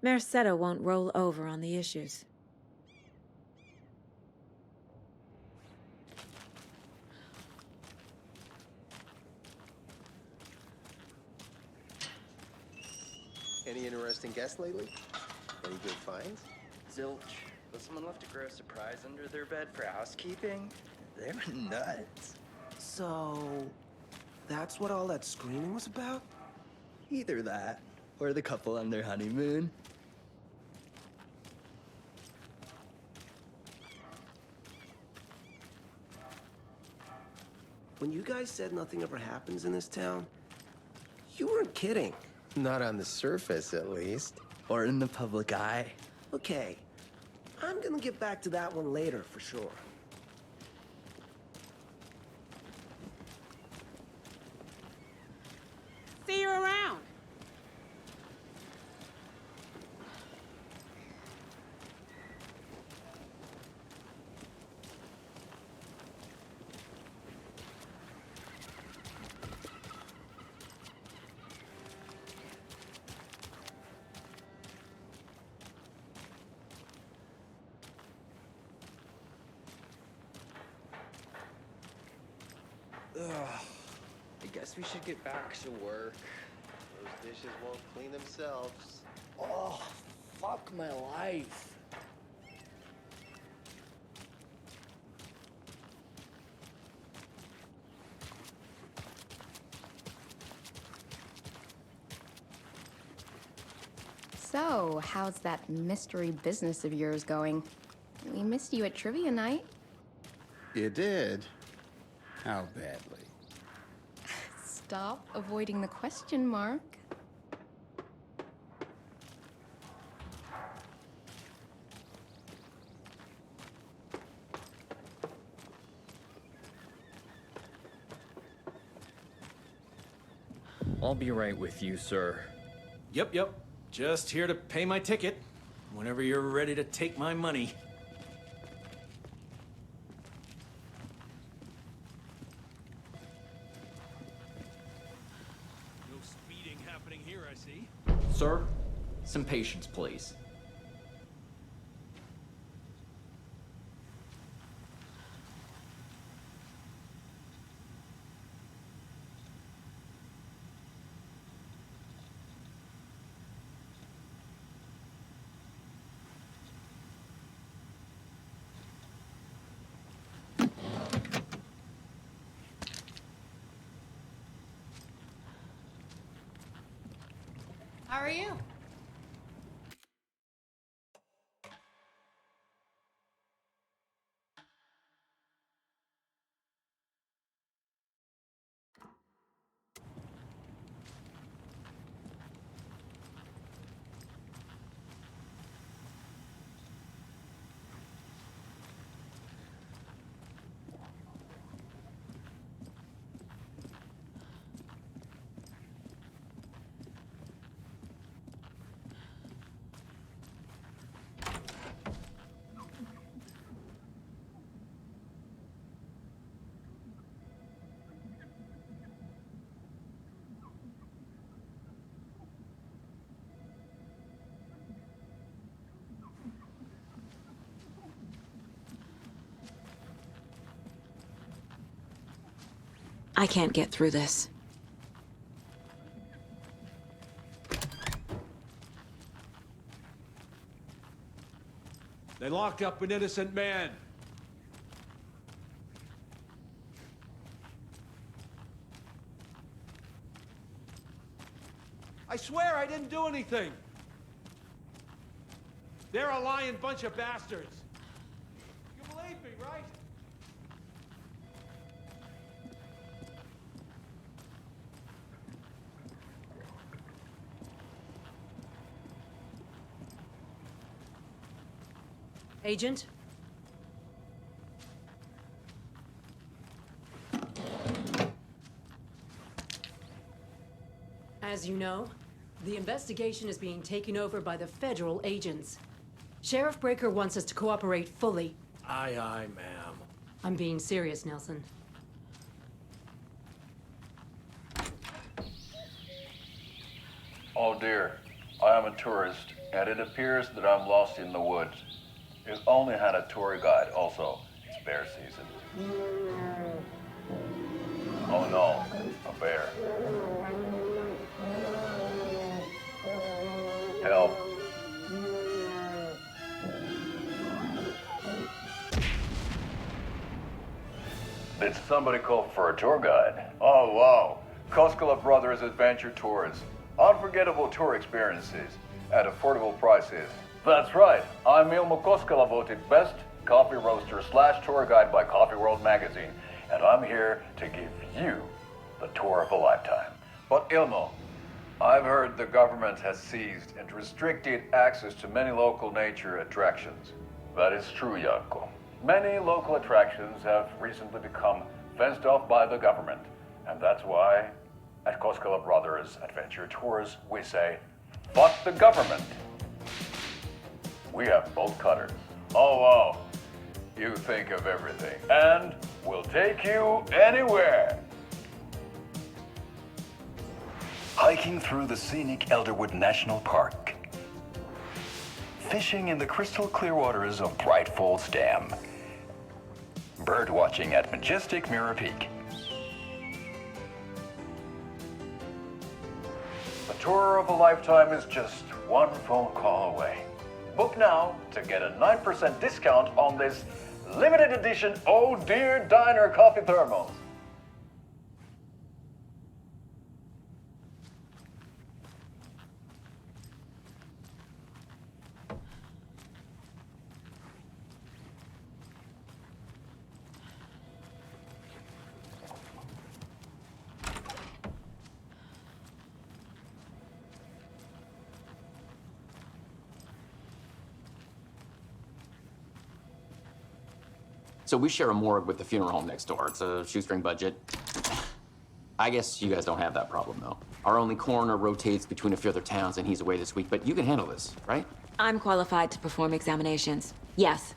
Merced won't roll over on the issues. Any interesting guests lately? Any good finds? Zilch. But someone left a gross surprise under their bed for housekeeping? They were nuts. So, that's what all that screaming was about? Either that, or the couple on their honeymoon. When you guys said nothing ever happens in this town, you weren't kidding. Not on the surface, at least. Or in the public eye. Okay, I'm gonna get back to that one later for sure. See you around. Ugh. I guess we should get back to work. Those dishes won't clean themselves. Oh, fuck my life. So, how's that mystery business of yours going? We missed you at trivia night. You did? How badly? Stop avoiding the question, Mark. I'll be right with you, sir. Yep. Just here to pay my ticket. Whenever you're ready to take my money. No speeding happening here, I see. Sir, some patience, please. How are you? I can't get through this. They locked up an innocent man. I swear I didn't do anything. They're a lying bunch of bastards. You believe me, right? Agent? As you know, the investigation is being taken over by the federal agents. Sheriff Breaker wants us to cooperate fully. Aye, ma'am. I'm being serious, Nelson. Oh dear, I am a tourist, and it appears that I'm lost in the woods. We've only had a tour guide, also. It's bear season. Oh no, a bear. Help. Did somebody call for a tour guide? Oh wow, Koskela Brothers Adventure Tours. Unforgettable tour experiences at affordable prices. That's right, I'm Ilmo Koskela, voted best coffee roaster / tour guide by Coffee World magazine, and I'm here to give you the tour of a lifetime. But Ilmo, I've heard the government has seized and restricted access to many local nature attractions. That is true, Janko. Many local attractions have recently become fenced off by the government, and that's why at Koskela Brothers Adventure Tours we say, fuck the government. We have bolt cutters. Oh wow, you think of everything, and we'll take you anywhere. Hiking through the scenic Elderwood National Park. Fishing in the crystal clear waters of Bright Falls Dam. Bird watching at majestic Mirror Peak. The tour of a lifetime is just one phone call away. Book now to get a 9% discount on this limited edition Oh Dear Diner coffee thermos. So we share a morgue with the funeral home next door. It's a shoestring budget. I guess you guys don't have that problem, though. Our only coroner rotates between a few other towns, and he's away this week, but you can handle this, right? I'm qualified to perform examinations. Yes.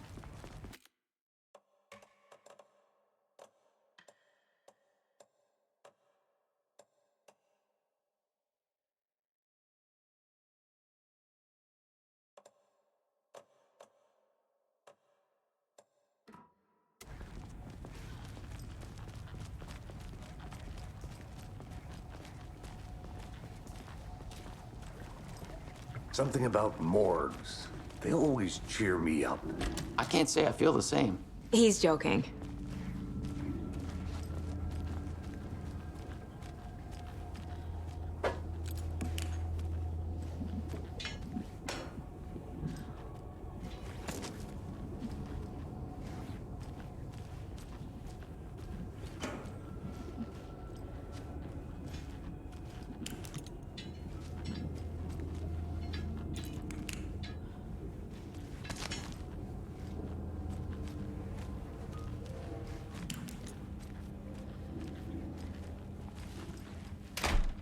Something about morgues. They always cheer me up. I can't say I feel the same. He's joking.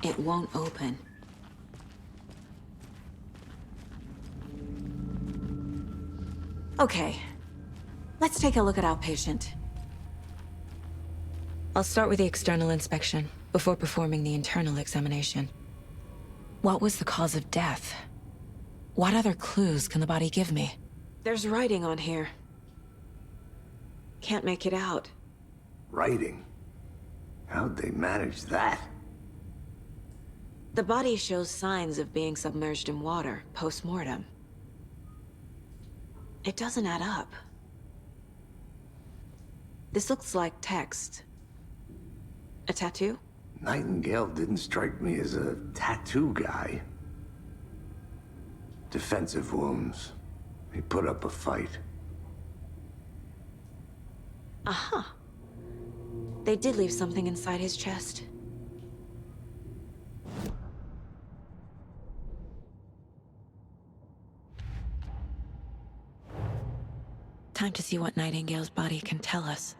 It won't open. Okay, let's take a look at our patient. I'll start with the external inspection before performing the internal examination. What was the cause of death? What other clues can the body give me? There's writing on here. Can't make it out. Writing? How'd they manage that? The body shows signs of being submerged in water post-mortem. It doesn't add up. This looks like text. A tattoo? Nightingale didn't strike me as a tattoo guy. Defensive wounds. He put up a fight. Aha. They did leave something inside his chest. Time to see what Nightingale's body can tell us.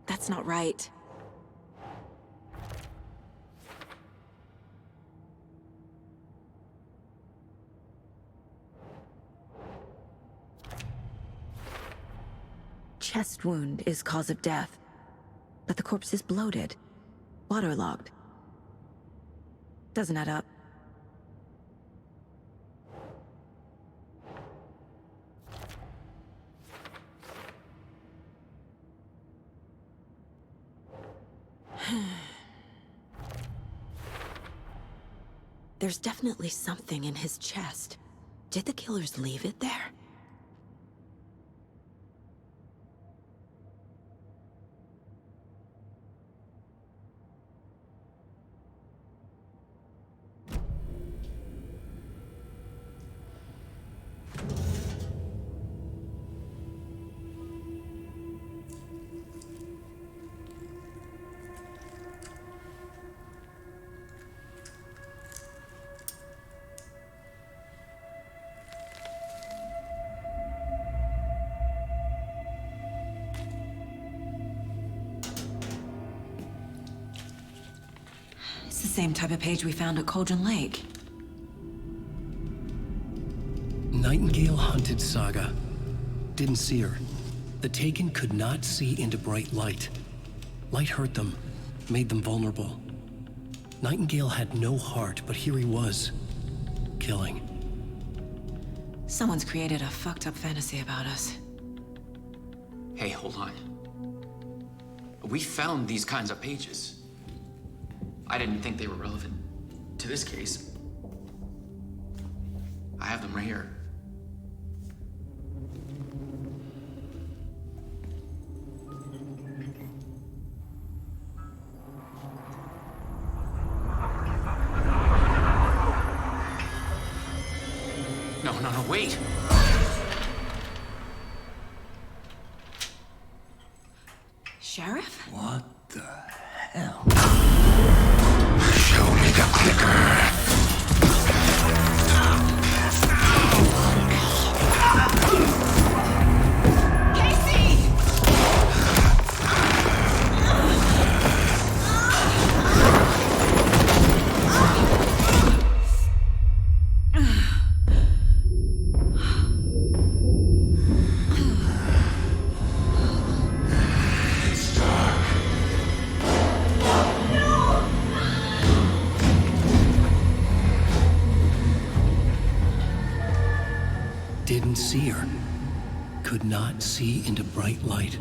That's not right. Chest wound is cause of death, but the corpse is bloated, waterlogged. Doesn't add up. There's definitely something in his chest. Did the killers leave it there? It's the same type of page we found at Cauldron Lake. Nightingale hunted Saga. Didn't see her. The Taken could not see into bright light. Light hurt them, made them vulnerable. Nightingale had no heart, but here he was, killing. Someone's created a fucked up fantasy about us. Hey, hold on. We found these kinds of pages. I didn't think they were relevant to this case. I have them right here. No, wait! Sheriff? What the hell? Show me the clicker. Didn't see her. Could not see into bright light.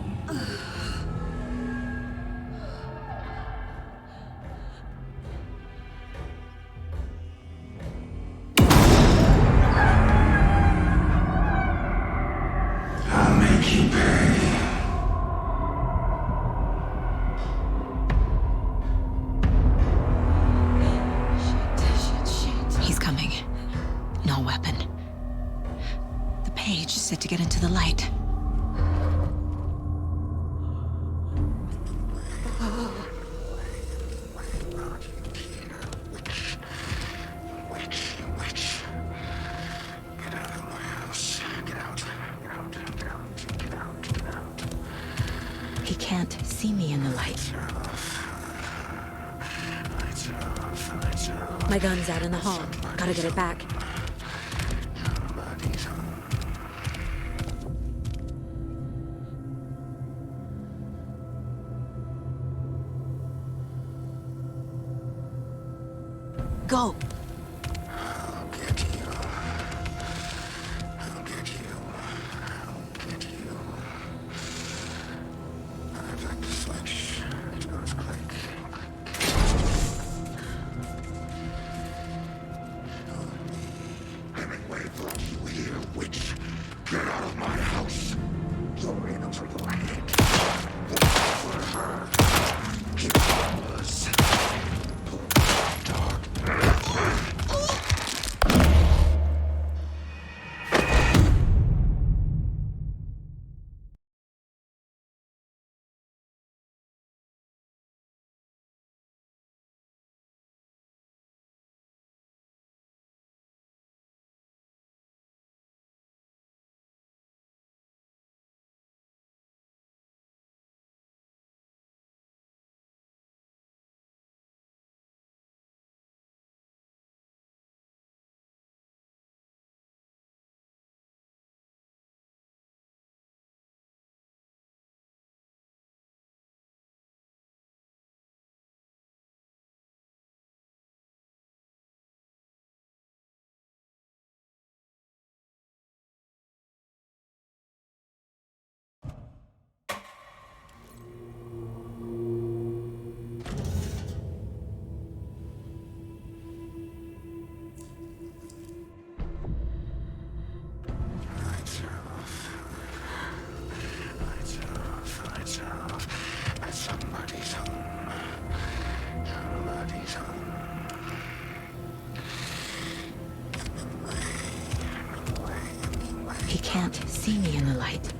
I'll make you pay. He's coming. No weapon. The page is set to get into the light. He can't see me in the light. My gun's out in the hall. Gotta get it back. Go! I'll get you. I'll get you. I'll get you. I'd like to switch. It goes click. Hemingway brought you here, witch. Get out of my house. You're in over your head. For her. Keep us. Dark. Somebody's home. Somebody's home. He can't see me in the light.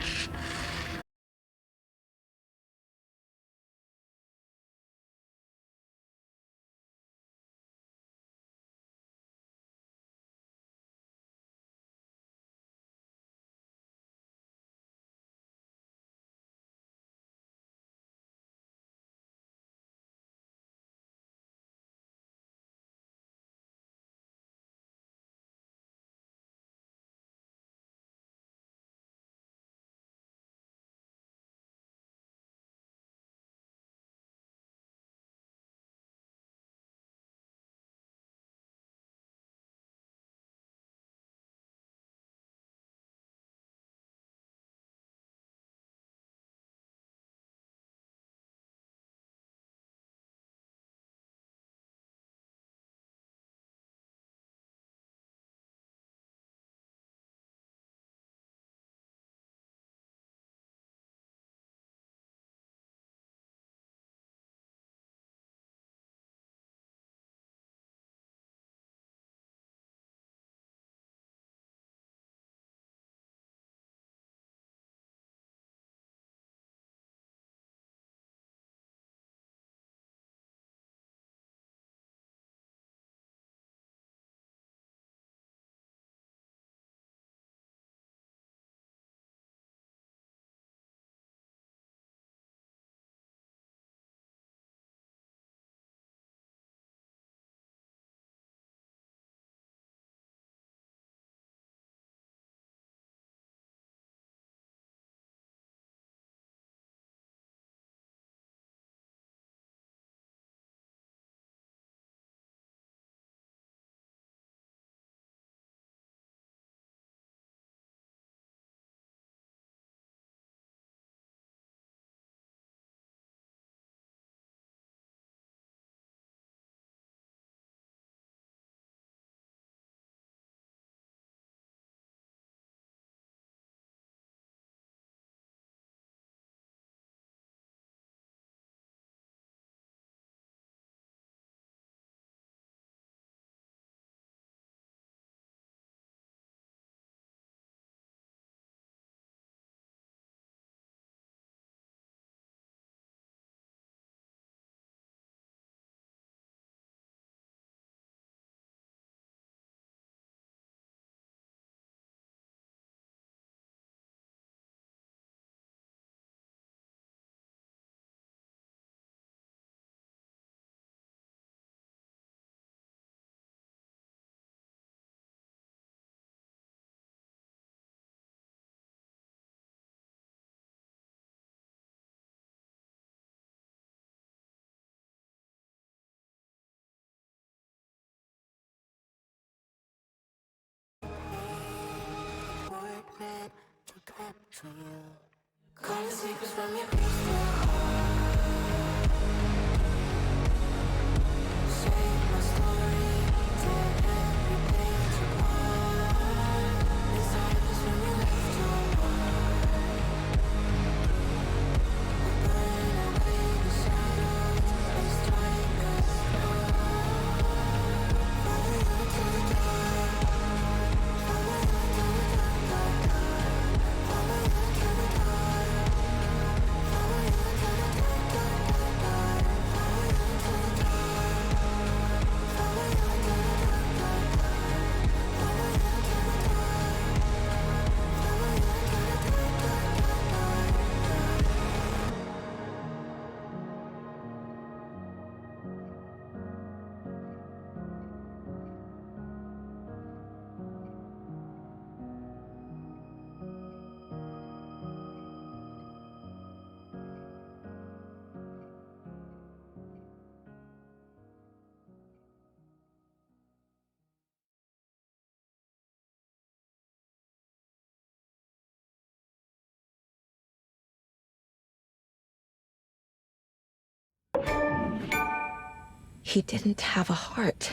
He didn't have a heart,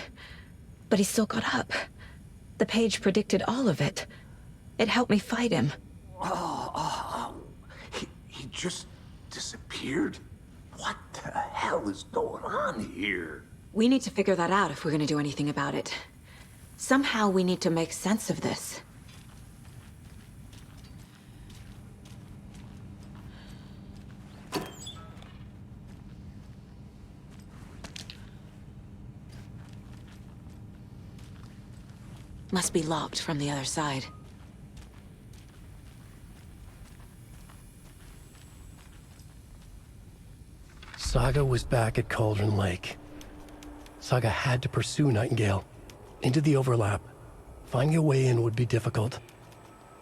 but he still got up. The page predicted all of it. It helped me fight him. He just disappeared? What the hell is going on here? We need to figure that out if we're gonna do anything about it. Somehow we need to make sense of this. Must be locked from the other side. Saga was back at Cauldron Lake. Saga had to pursue Nightingale. Into the overlap. Finding a way in would be difficult.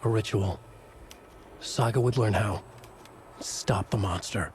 A ritual. Saga would learn how. Stop the monster.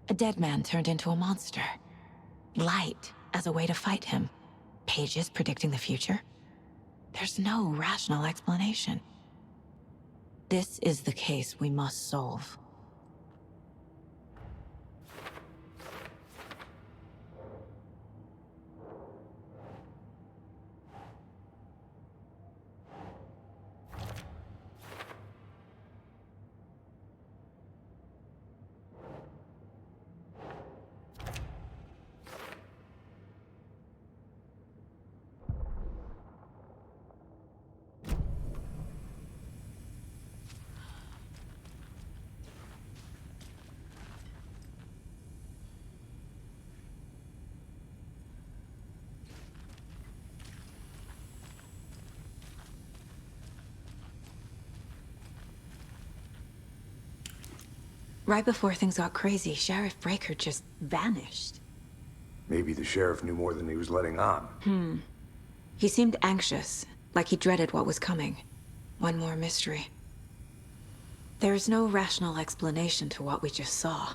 A dead man turned into a monster. Light as a way to fight him. Pages predicting the future. There's no rational explanation. This is the case we must solve. Right before things got crazy, Sheriff Breaker just vanished. Maybe the sheriff knew more than he was letting on. He seemed anxious, like he dreaded what was coming. One more mystery. There's no rational explanation to what we just saw.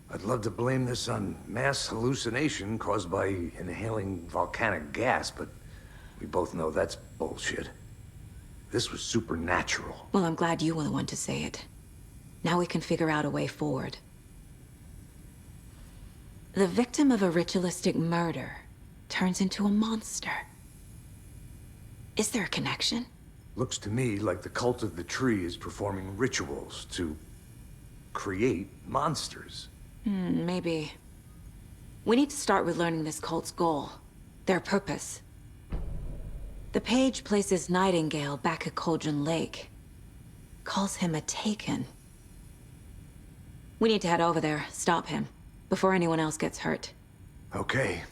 I'd love to blame this on mass hallucination caused by inhaling volcanic gas, but we both know that's bullshit. This was supernatural. Well, I'm glad you were the one to say it. Now we can figure out a way forward. The victim of a ritualistic murder turns into a monster. Is there a connection? Looks to me like the cult of the tree is performing rituals to create monsters. Maybe. We need to start with learning this cult's goal, their purpose. The page places Nightingale back at Cauldron Lake. Calls him a Taken. We need to head over there, stop him, before anyone else gets hurt. Okay.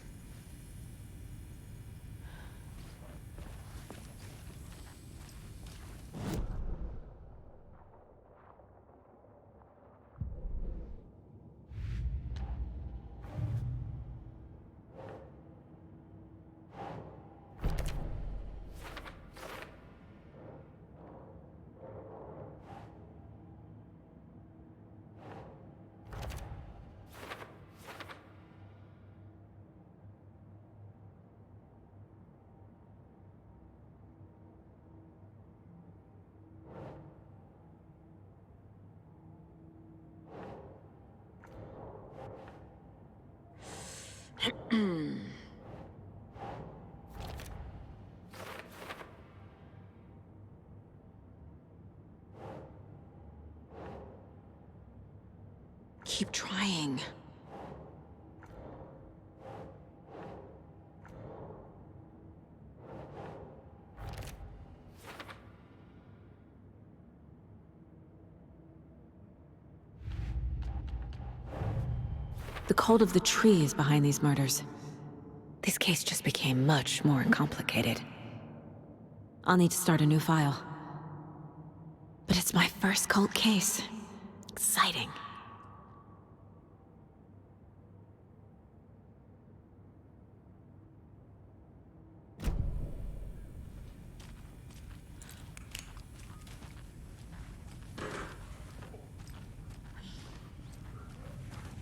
Keep trying. The cult of the tree is behind these murders. This case just became much more complicated. I'll need to start a new file. But it's my first cult case. Exciting.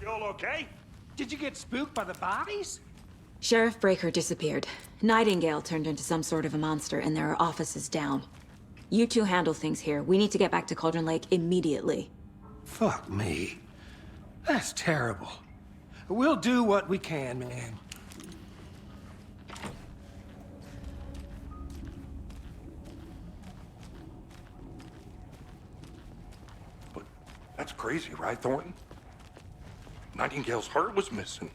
You all okay? Did you get spooked by the bodies? Sheriff Breaker disappeared. Nightingale turned into some sort of a monster, and there are offices down. You two handle things here. We need to get back to Cauldron Lake immediately. Fuck me. That's terrible. We'll do what we can, man. But that's crazy, right, Thornton? Nightingale's heart was missing.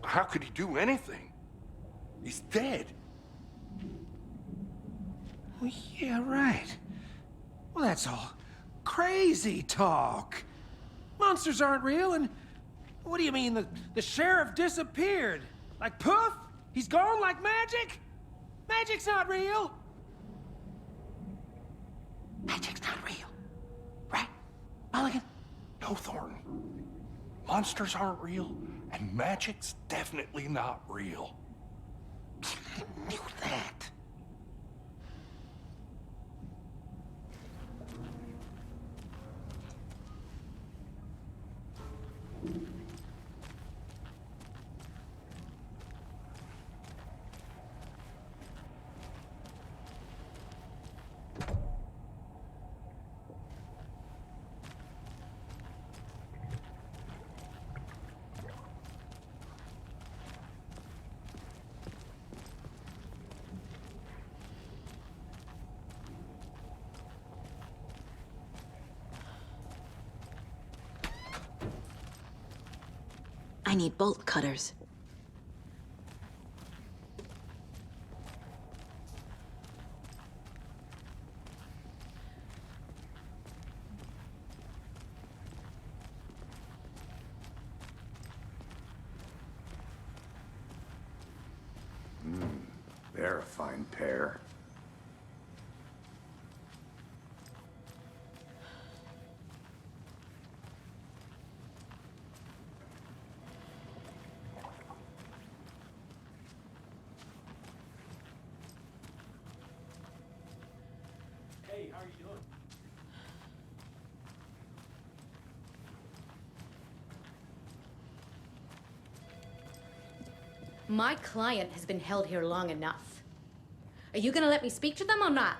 How could he do anything? He's dead. Well, yeah, right. Well, that's all crazy talk. Monsters aren't real, and what do you mean the sheriff disappeared? Like poof? He's gone like magic? Magic's not real. Magic's not real. Right, Mulligan? No, Thornton. Monsters aren't real, and magic's definitely not real. I knew that. I need bolt cutters. They're a fine pair. Hey, how are you doing? My client has been held here long enough. Are you gonna let me speak to them or not?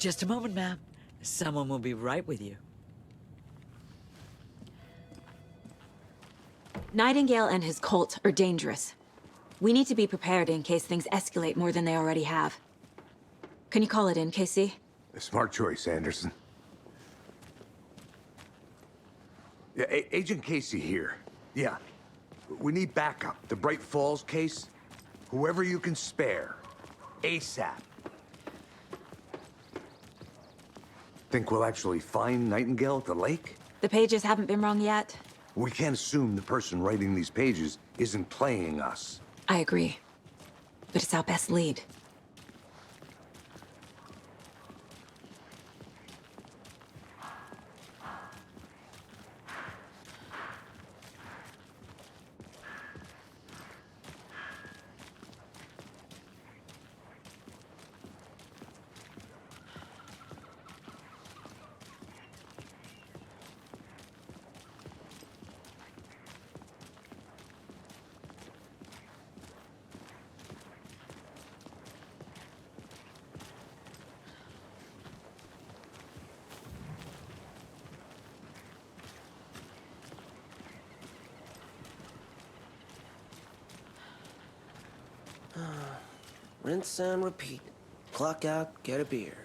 Just a moment, ma'am. Someone will be right with you. Nightingale and his cult are dangerous. We need to be prepared in case things escalate more than they already have. Can you call it in, Casey? A smart choice, Anderson. Yeah, Agent Casey here. Yeah. We need backup. The Bright Falls case. Whoever you can spare. ASAP. Think we'll actually find Nightingale at the lake? The pages haven't been wrong yet. We can't assume the person writing these pages isn't playing us. I agree. But it's our best lead. Rinse and repeat. Clock out, get a beer.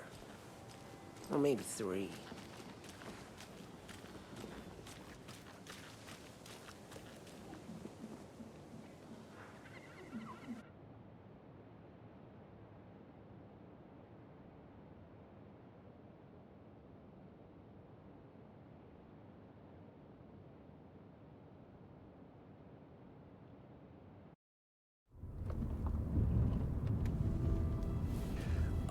Or maybe 3.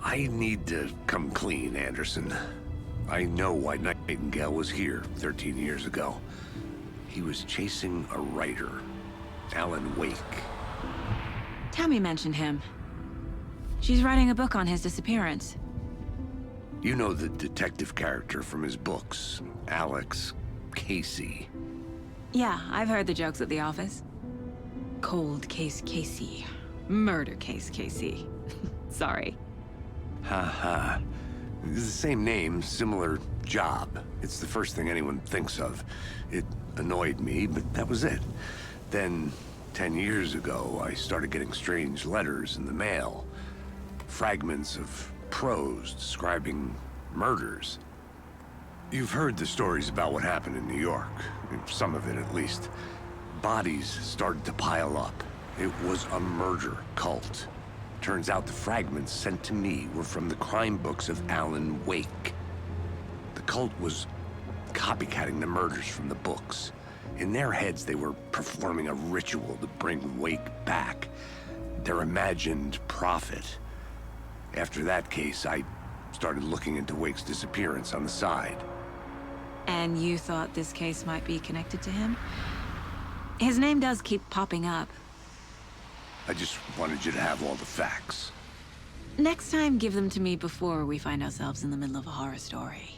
I need to come clean, Anderson. I know why Nightingale was here 13 years ago. He was chasing a writer, Alan Wake. Tammy mentioned him. She's writing a book on his disappearance. You know the detective character from his books, Alex Casey. Yeah, I've heard the jokes at the office. Cold case Casey. Murder case Casey. Sorry. Ha. It's the same name, similar job. It's the first thing anyone thinks of. It annoyed me, but that was it. Then, 10 years ago, I started getting strange letters in the mail. Fragments of prose describing murders. You've heard the stories about what happened in New York. Some of it, at least. Bodies started to pile up. It was a murder cult. Turns out the fragments sent to me were from the crime books of Alan Wake. The cult was copycatting the murders from the books. In their heads, they were performing a ritual to bring Wake back. Their imagined prophet. After that case, I started looking into Wake's disappearance on the side. And you thought this case might be connected to him? His name does keep popping up. I just wanted you to have all the facts. Next time, give them to me before we find ourselves in the middle of a horror story.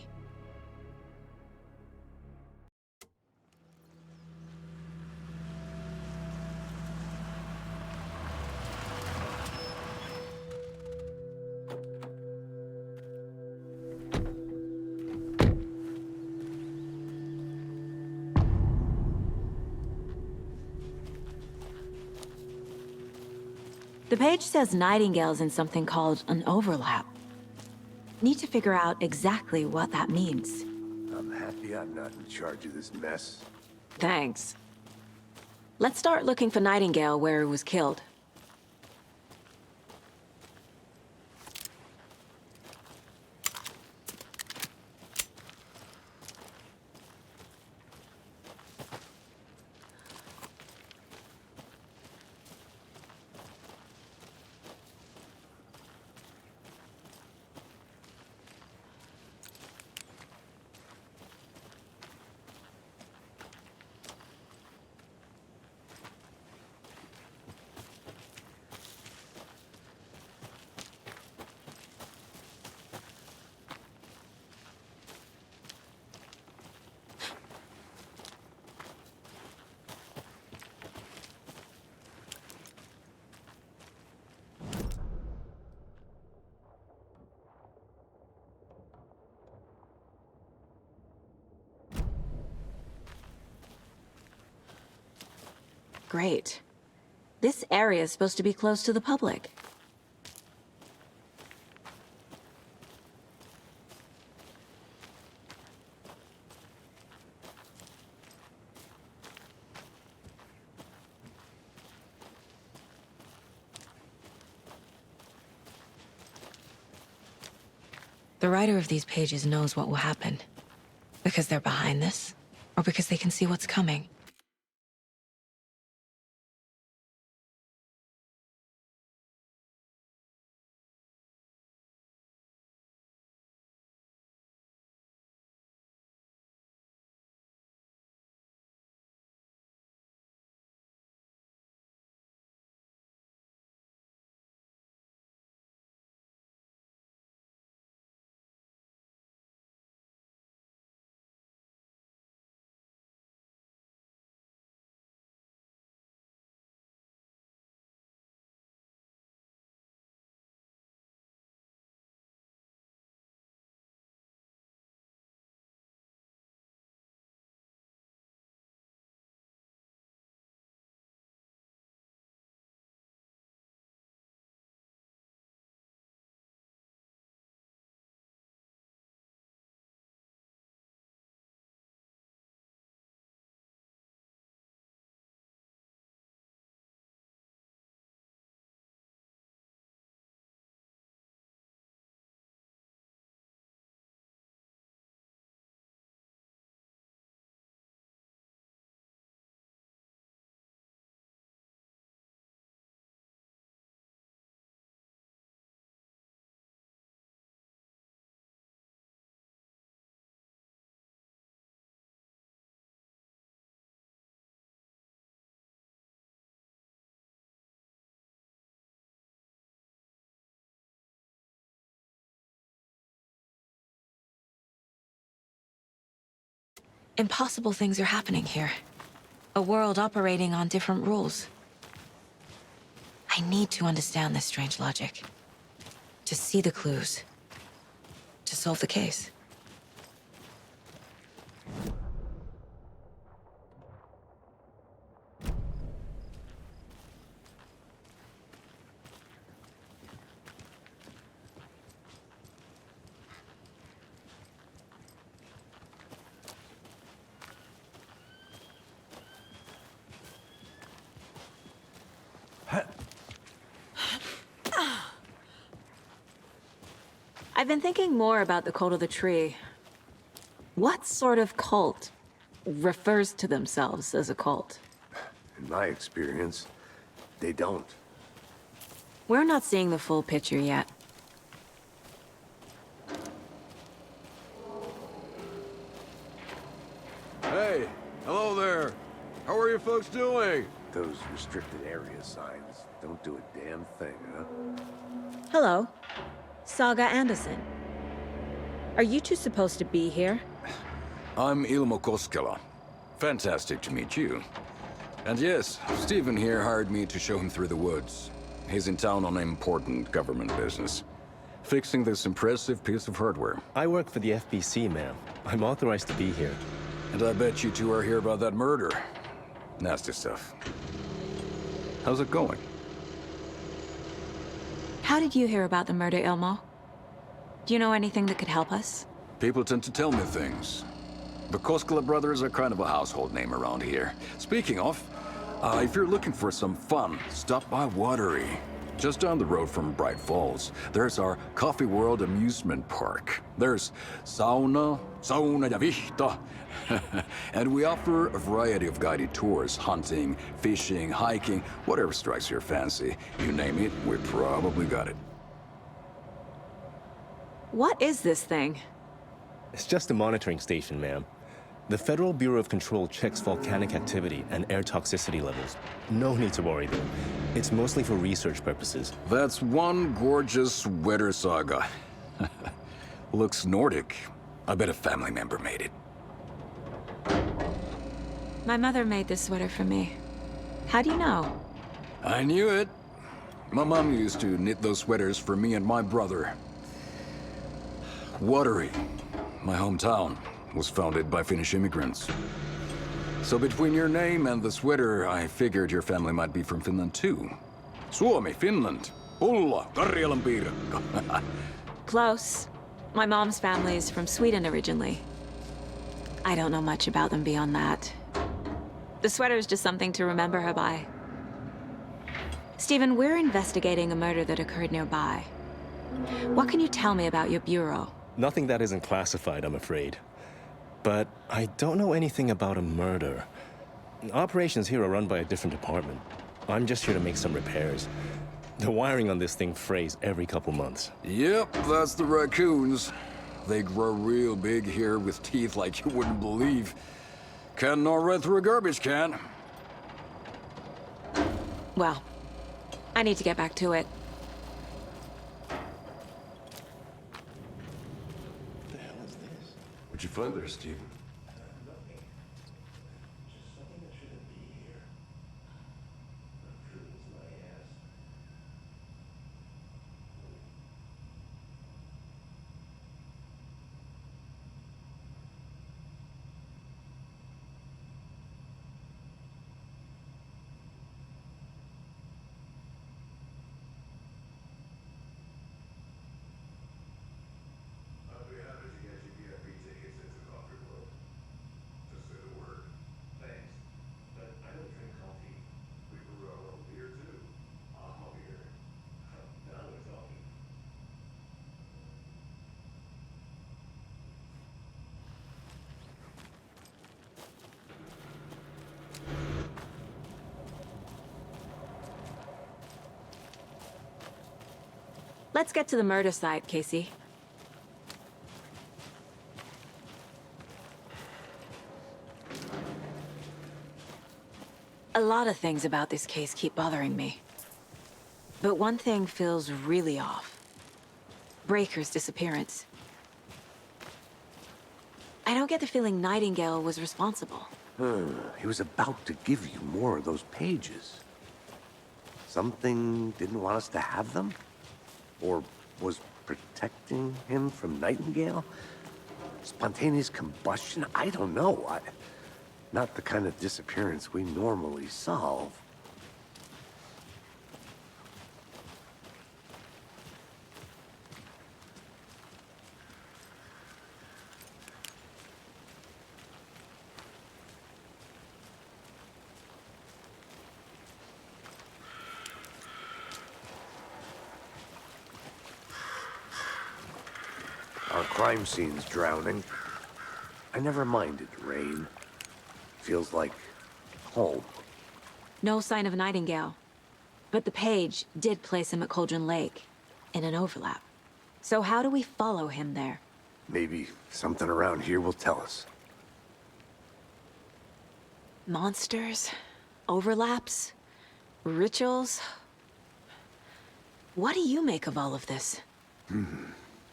The page says Nightingale's in something called an overlap. Need to figure out exactly what that means. I'm happy I'm not in charge of this mess. Thanks. Let's start looking for Nightingale where he was killed. Great. This area is supposed to be closed to the public. The writer of these pages knows what will happen. Because they're behind this, or because they can see what's coming. Impossible things are happening here. A world operating on different rules. I need to understand this strange logic. To see the clues. To solve the case. I've been thinking more about the cult of the tree. What sort of cult refers to themselves as a cult? In my experience, they don't. We're not seeing the full picture yet. Hey, hello there. How are you folks doing? Those restricted area signs don't do a damn thing, huh? Hello. Saga Anderson. Are you two supposed to be here? I'm Ilmo Koskela. Fantastic to meet you. And yes, Stephen here hired me to show him through the woods. He's in town on important government business. Fixing this impressive piece of hardware. I work for the FBC, ma'am. I'm authorized to be here. And I bet you two are here about that murder. Nasty stuff. How's it going? How did you hear about the murder, Ilmo? Do you know anything that could help us? People tend to tell me things. The Koskela brothers are kind of a household name around here. Speaking of, if you're looking for some fun, stop by Watery. Just down the road from Bright Falls, there's our Coffee World amusement park. There's sauna ja vihta. And we offer a variety of guided tours, hunting, fishing, hiking, whatever strikes your fancy. You name it, we probably got it. What is this thing? It's just a monitoring station, ma'am. The Federal Bureau of Control checks volcanic activity and air toxicity levels. No need to worry, though. It's mostly for research purposes. That's one gorgeous sweater, Saga. Looks Nordic. I bet a family member made it. My mother made this sweater for me. How do you know? I knew it. My mom used to knit those sweaters for me and my brother. Watery, my hometown, was founded by Finnish immigrants. So between your name and the sweater, I figured your family might be from Finland too. Suomi, Finland. Pulla, Karjalan piirakka. Close. My mom's family is from Sweden originally. I don't know much about them beyond that. The sweater is just something to remember her by. Stephen, we're investigating a murder that occurred nearby. What can you tell me about your bureau? Nothing that isn't classified, I'm afraid. But I don't know anything about a murder. Operations here are run by a different department. I'm just here to make some repairs. The wiring on this thing frays every couple months. Yep, that's the raccoons. They grow real big here with teeth like you wouldn't believe. Can't gnaw right through a garbage can. Well, I need to get back to it. What'd you find there, Stephen? Let's get to the murder site, Casey. A lot of things about this case keep bothering me. But one thing feels really off. Breaker's disappearance. I don't get the feeling Nightingale was responsible. He was about to give you more of those pages. Something didn't want us to have them? Or was protecting him from Nightingale? Spontaneous combustion? I don't know. Not the kind of disappearance we normally solve. Our crime scene's drowning. I never minded rain. Feels like home. No sign of Nightingale. But the page did place him at Cauldron Lake, in an overlap. So how do we follow him there? Maybe something around here will tell us. Monsters? Overlaps? Rituals? What do you make of all of this?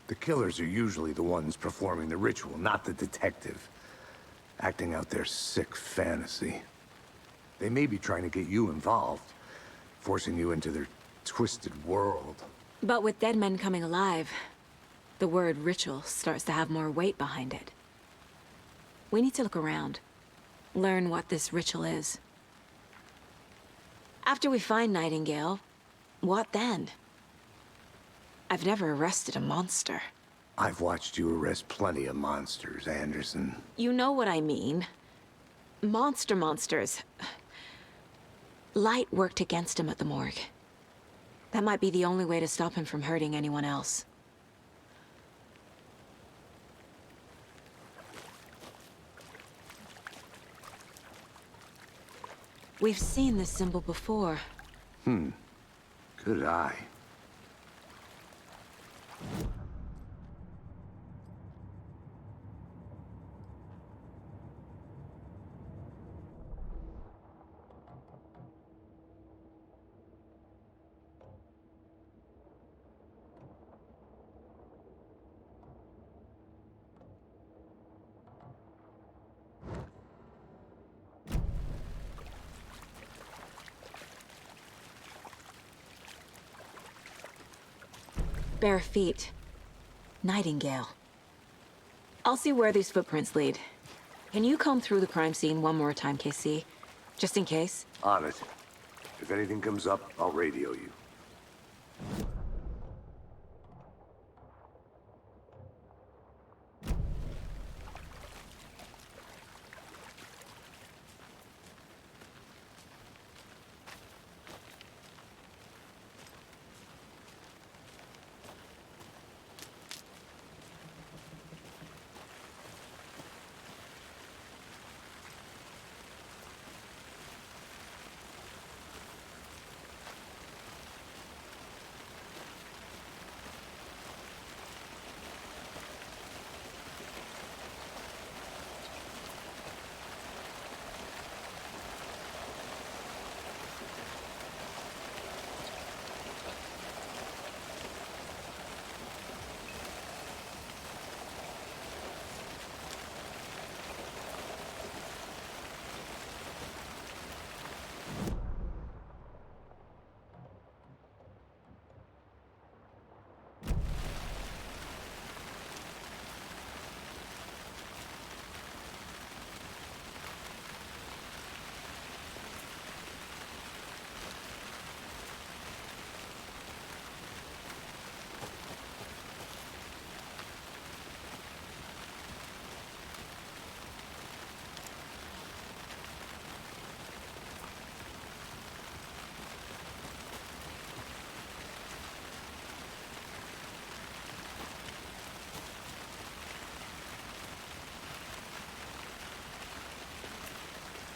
The killers are usually the ones performing the ritual, not the detective. Acting out their sick fantasy. They may be trying to get you involved, forcing you into their twisted world. But with dead men coming alive, the word ritual starts to have more weight behind it. We need to look around, learn what this ritual is. After we find Nightingale, what then? I've never arrested a monster. I've watched you arrest plenty of monsters, Anderson. You know what I mean. Monsters. Light worked against him at the morgue. That might be the only way to stop him from hurting anyone else. We've seen this symbol before. Good eye. Bare feet. Nightingale. I'll see where these footprints lead. Can you comb through the crime scene one more time, KC? Just in case? On it. If anything comes up, I'll radio you.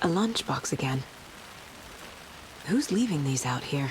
A lunchbox again. Who's leaving these out here?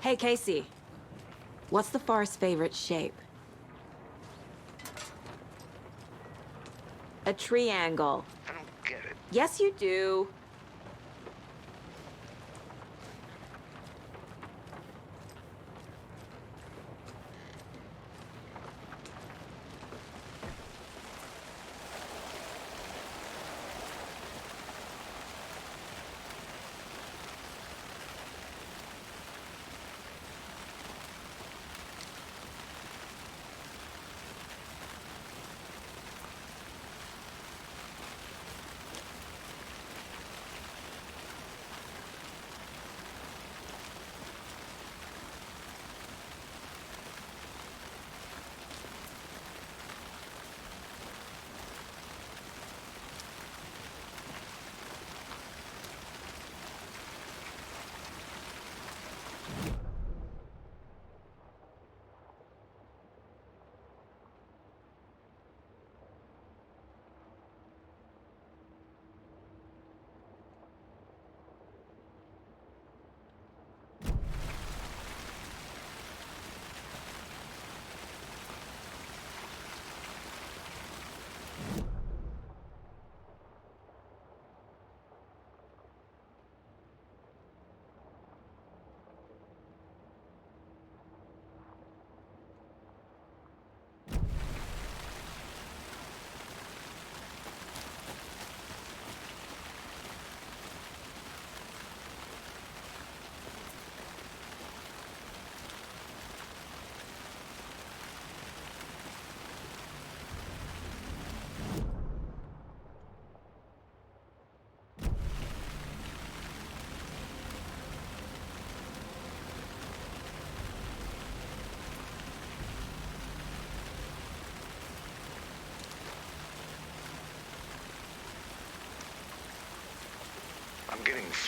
Hey, Casey. What's the far's favorite shape? A triangle. I don't get it. Yes, you do.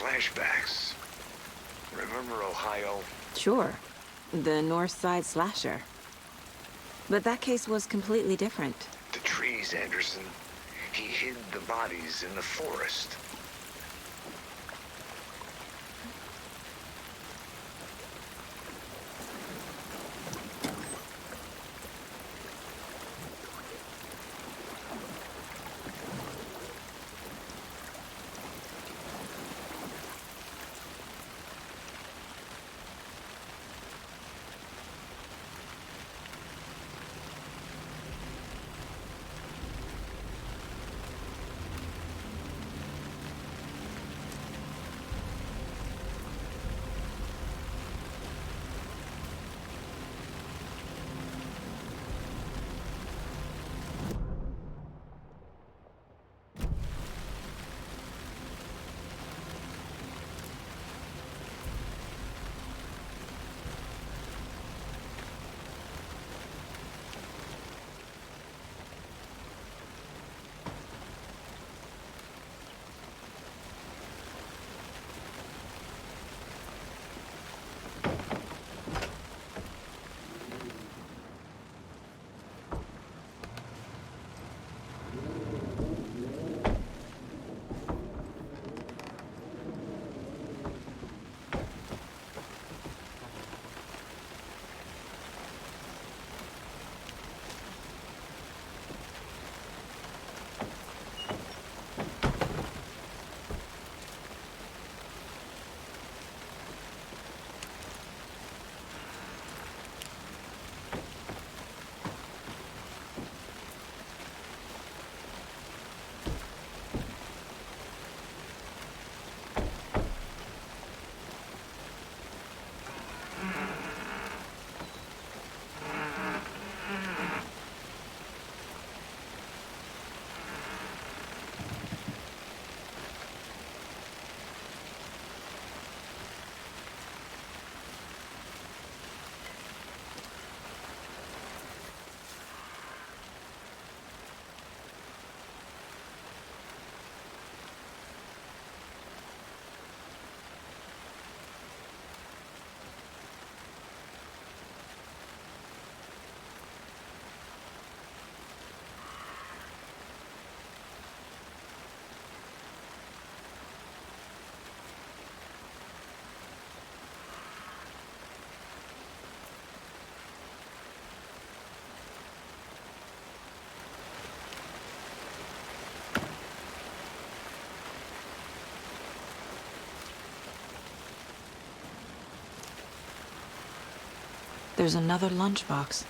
flashbacks. Remember Ohio? Sure. The North Side slasher. But that case was completely different. The trees, Anderson. He hid the bodies in the forest. There's another lunchbox.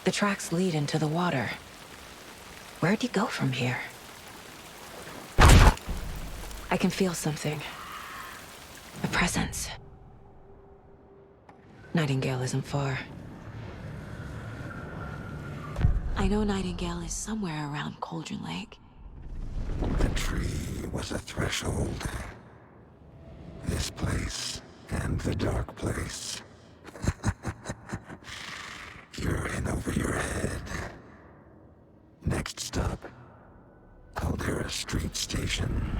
The tracks lead into the water. Where'd he go from here? I can feel something. A presence. Nightingale isn't far. I know Nightingale is somewhere around Cauldron Lake. The tree was a threshold. This place and the dark place. You're in over your head. Next stop, Caldera Street Station.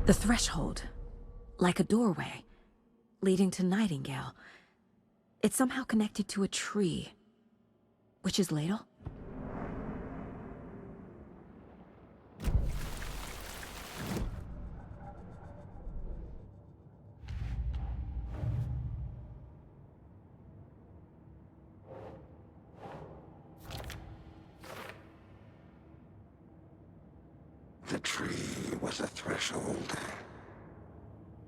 The threshold. Like a doorway. Leading to Nightingale. It's somehow connected to a tree. Witch's Ladle? The tree was a threshold.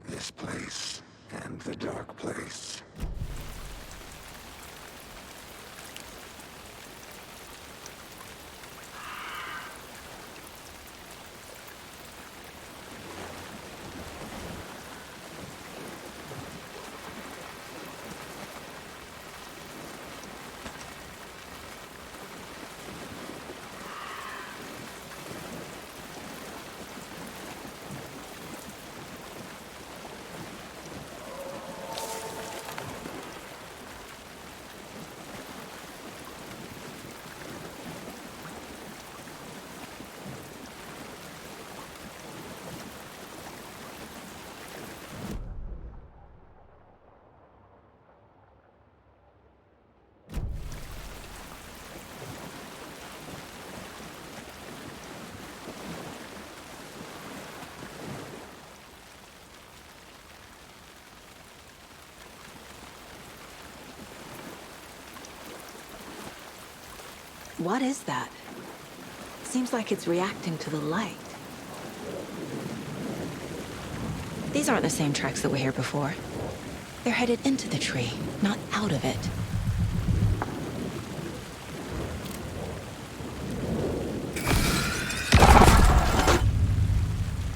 This place and the dark place. What is that? Seems like it's reacting to the light. These aren't the same tracks that were here before. They're headed into the tree, not out of it.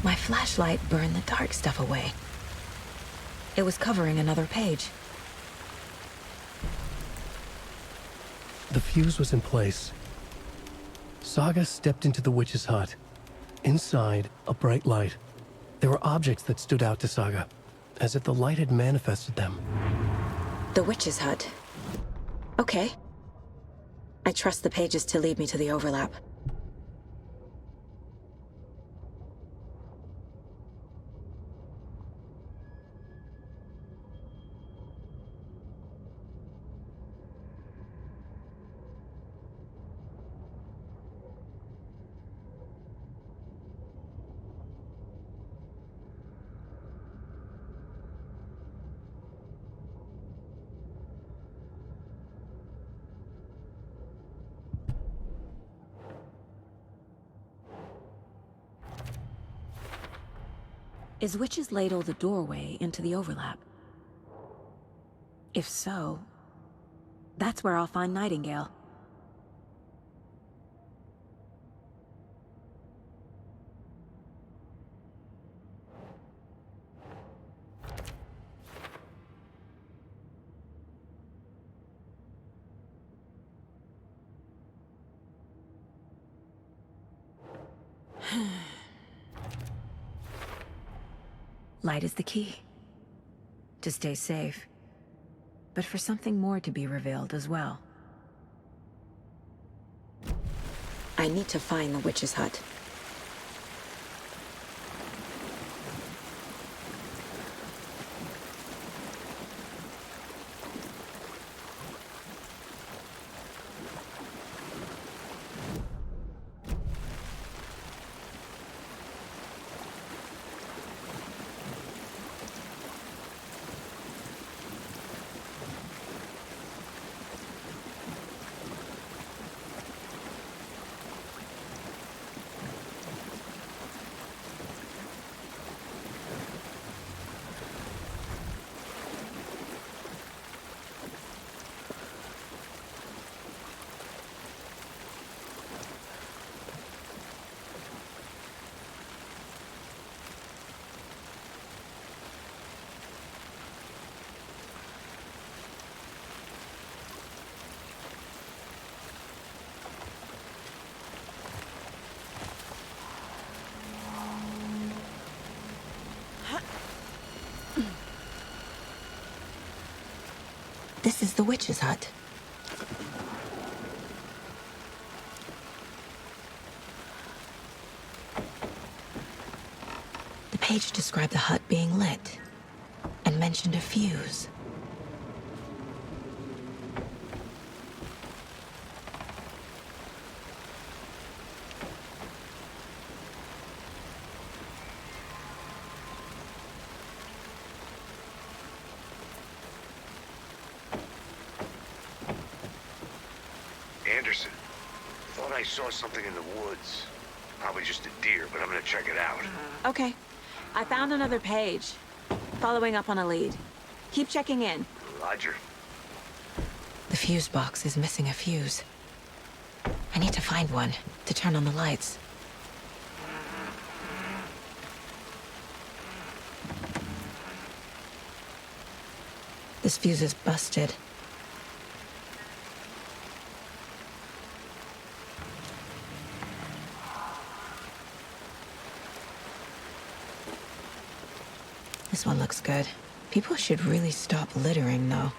My flashlight burned the dark stuff away. It was covering another page. The fuse was in place. Saga stepped into the witch's hut. Inside, a bright light. There were objects that stood out to Saga, as if the light had manifested them. The witch's hut. Okay. I trust the pages to lead me to the overlap. Is Witch's Ladle the doorway into the overlap? If so, that's where I'll find Nightingale. Light is the key. To stay safe. But for something more to be revealed as well. I need to find the witch's hut. the witch's hut. The page described the hut being lit and mentioned a fuse. Anderson, thought I saw something in the woods. Probably just a deer, but I'm gonna check it out. Okay. I found another page. Following up on a lead. Keep checking in. Roger. The fuse box is missing a fuse. I need to find one to turn on the lights. This fuse is busted. This one looks good. People should really stop littering, though.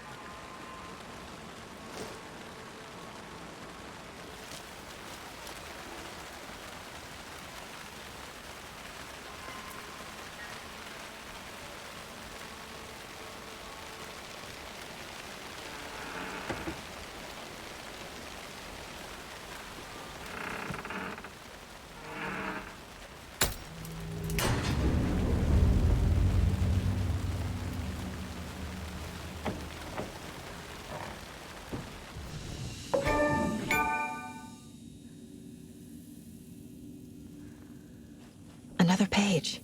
Another page.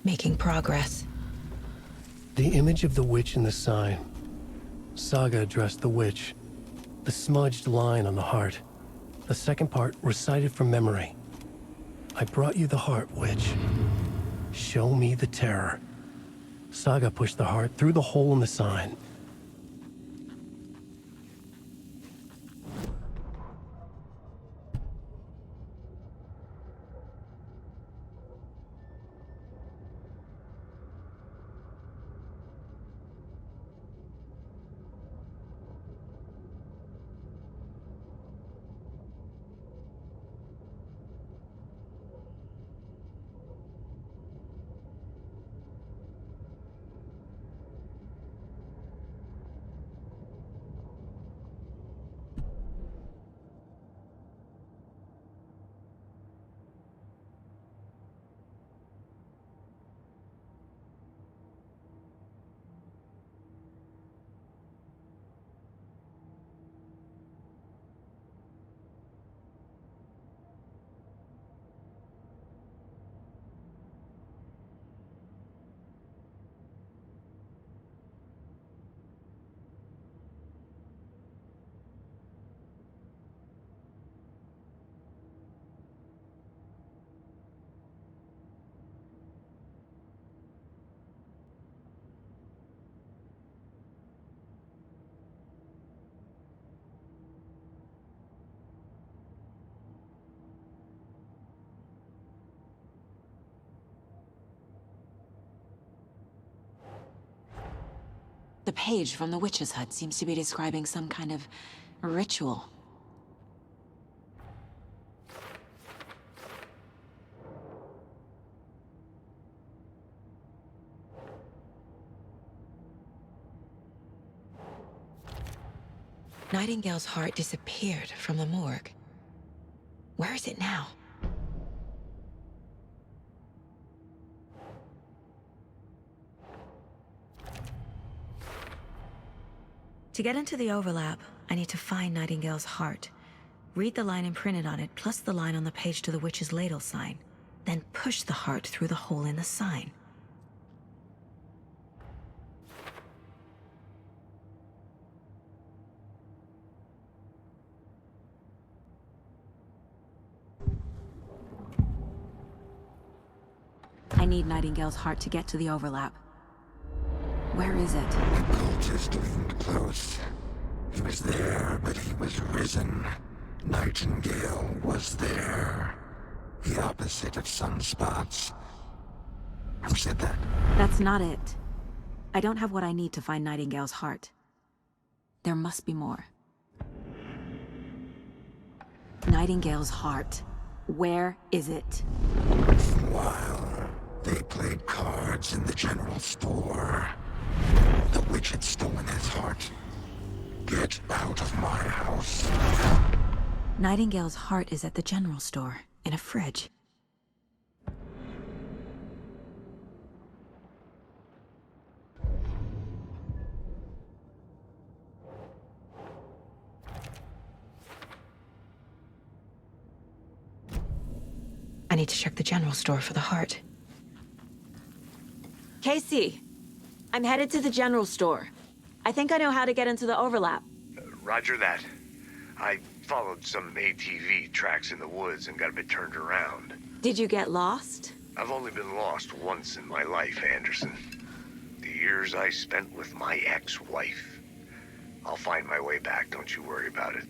Making progress. The image of the witch in the sign. Saga addressed the witch. The smudged line on the heart. The second part recited from memory. I brought you the heart, witch. Show me the terror. Saga pushed the heart through the hole in the sign. The page from the witch's hut seems to be describing some kind of ritual. Nightingale's heart disappeared from the morgue. Where is it now? To get into the overlap, I need to find Nightingale's heart. Read the line imprinted on it, plus the line on the page to the witch's ladle sign. Then push the heart through the hole in the sign. I need Nightingale's heart to get to the overlap. Where is it? The cultist leaned close. He was there, but he was risen. Nightingale was there. The opposite of sunspots. Who said that? That's not it. I don't have what I need to find Nightingale's heart. There must be more. Nightingale's heart. Where is it? While they played cards in the general store, the witch had stolen his heart. Get out of my house. Nightingale's heart is at the general store, in a fridge. I need to check the general store for the heart. Casey, I'm headed to the general store. I think I know how to get into the overlap. Roger that. I followed some ATV tracks in the woods and got a bit turned around. Did you get lost? I've only been lost once in my life, Anderson. The years I spent with my ex-wife. I'll find my way back, don't you worry about it.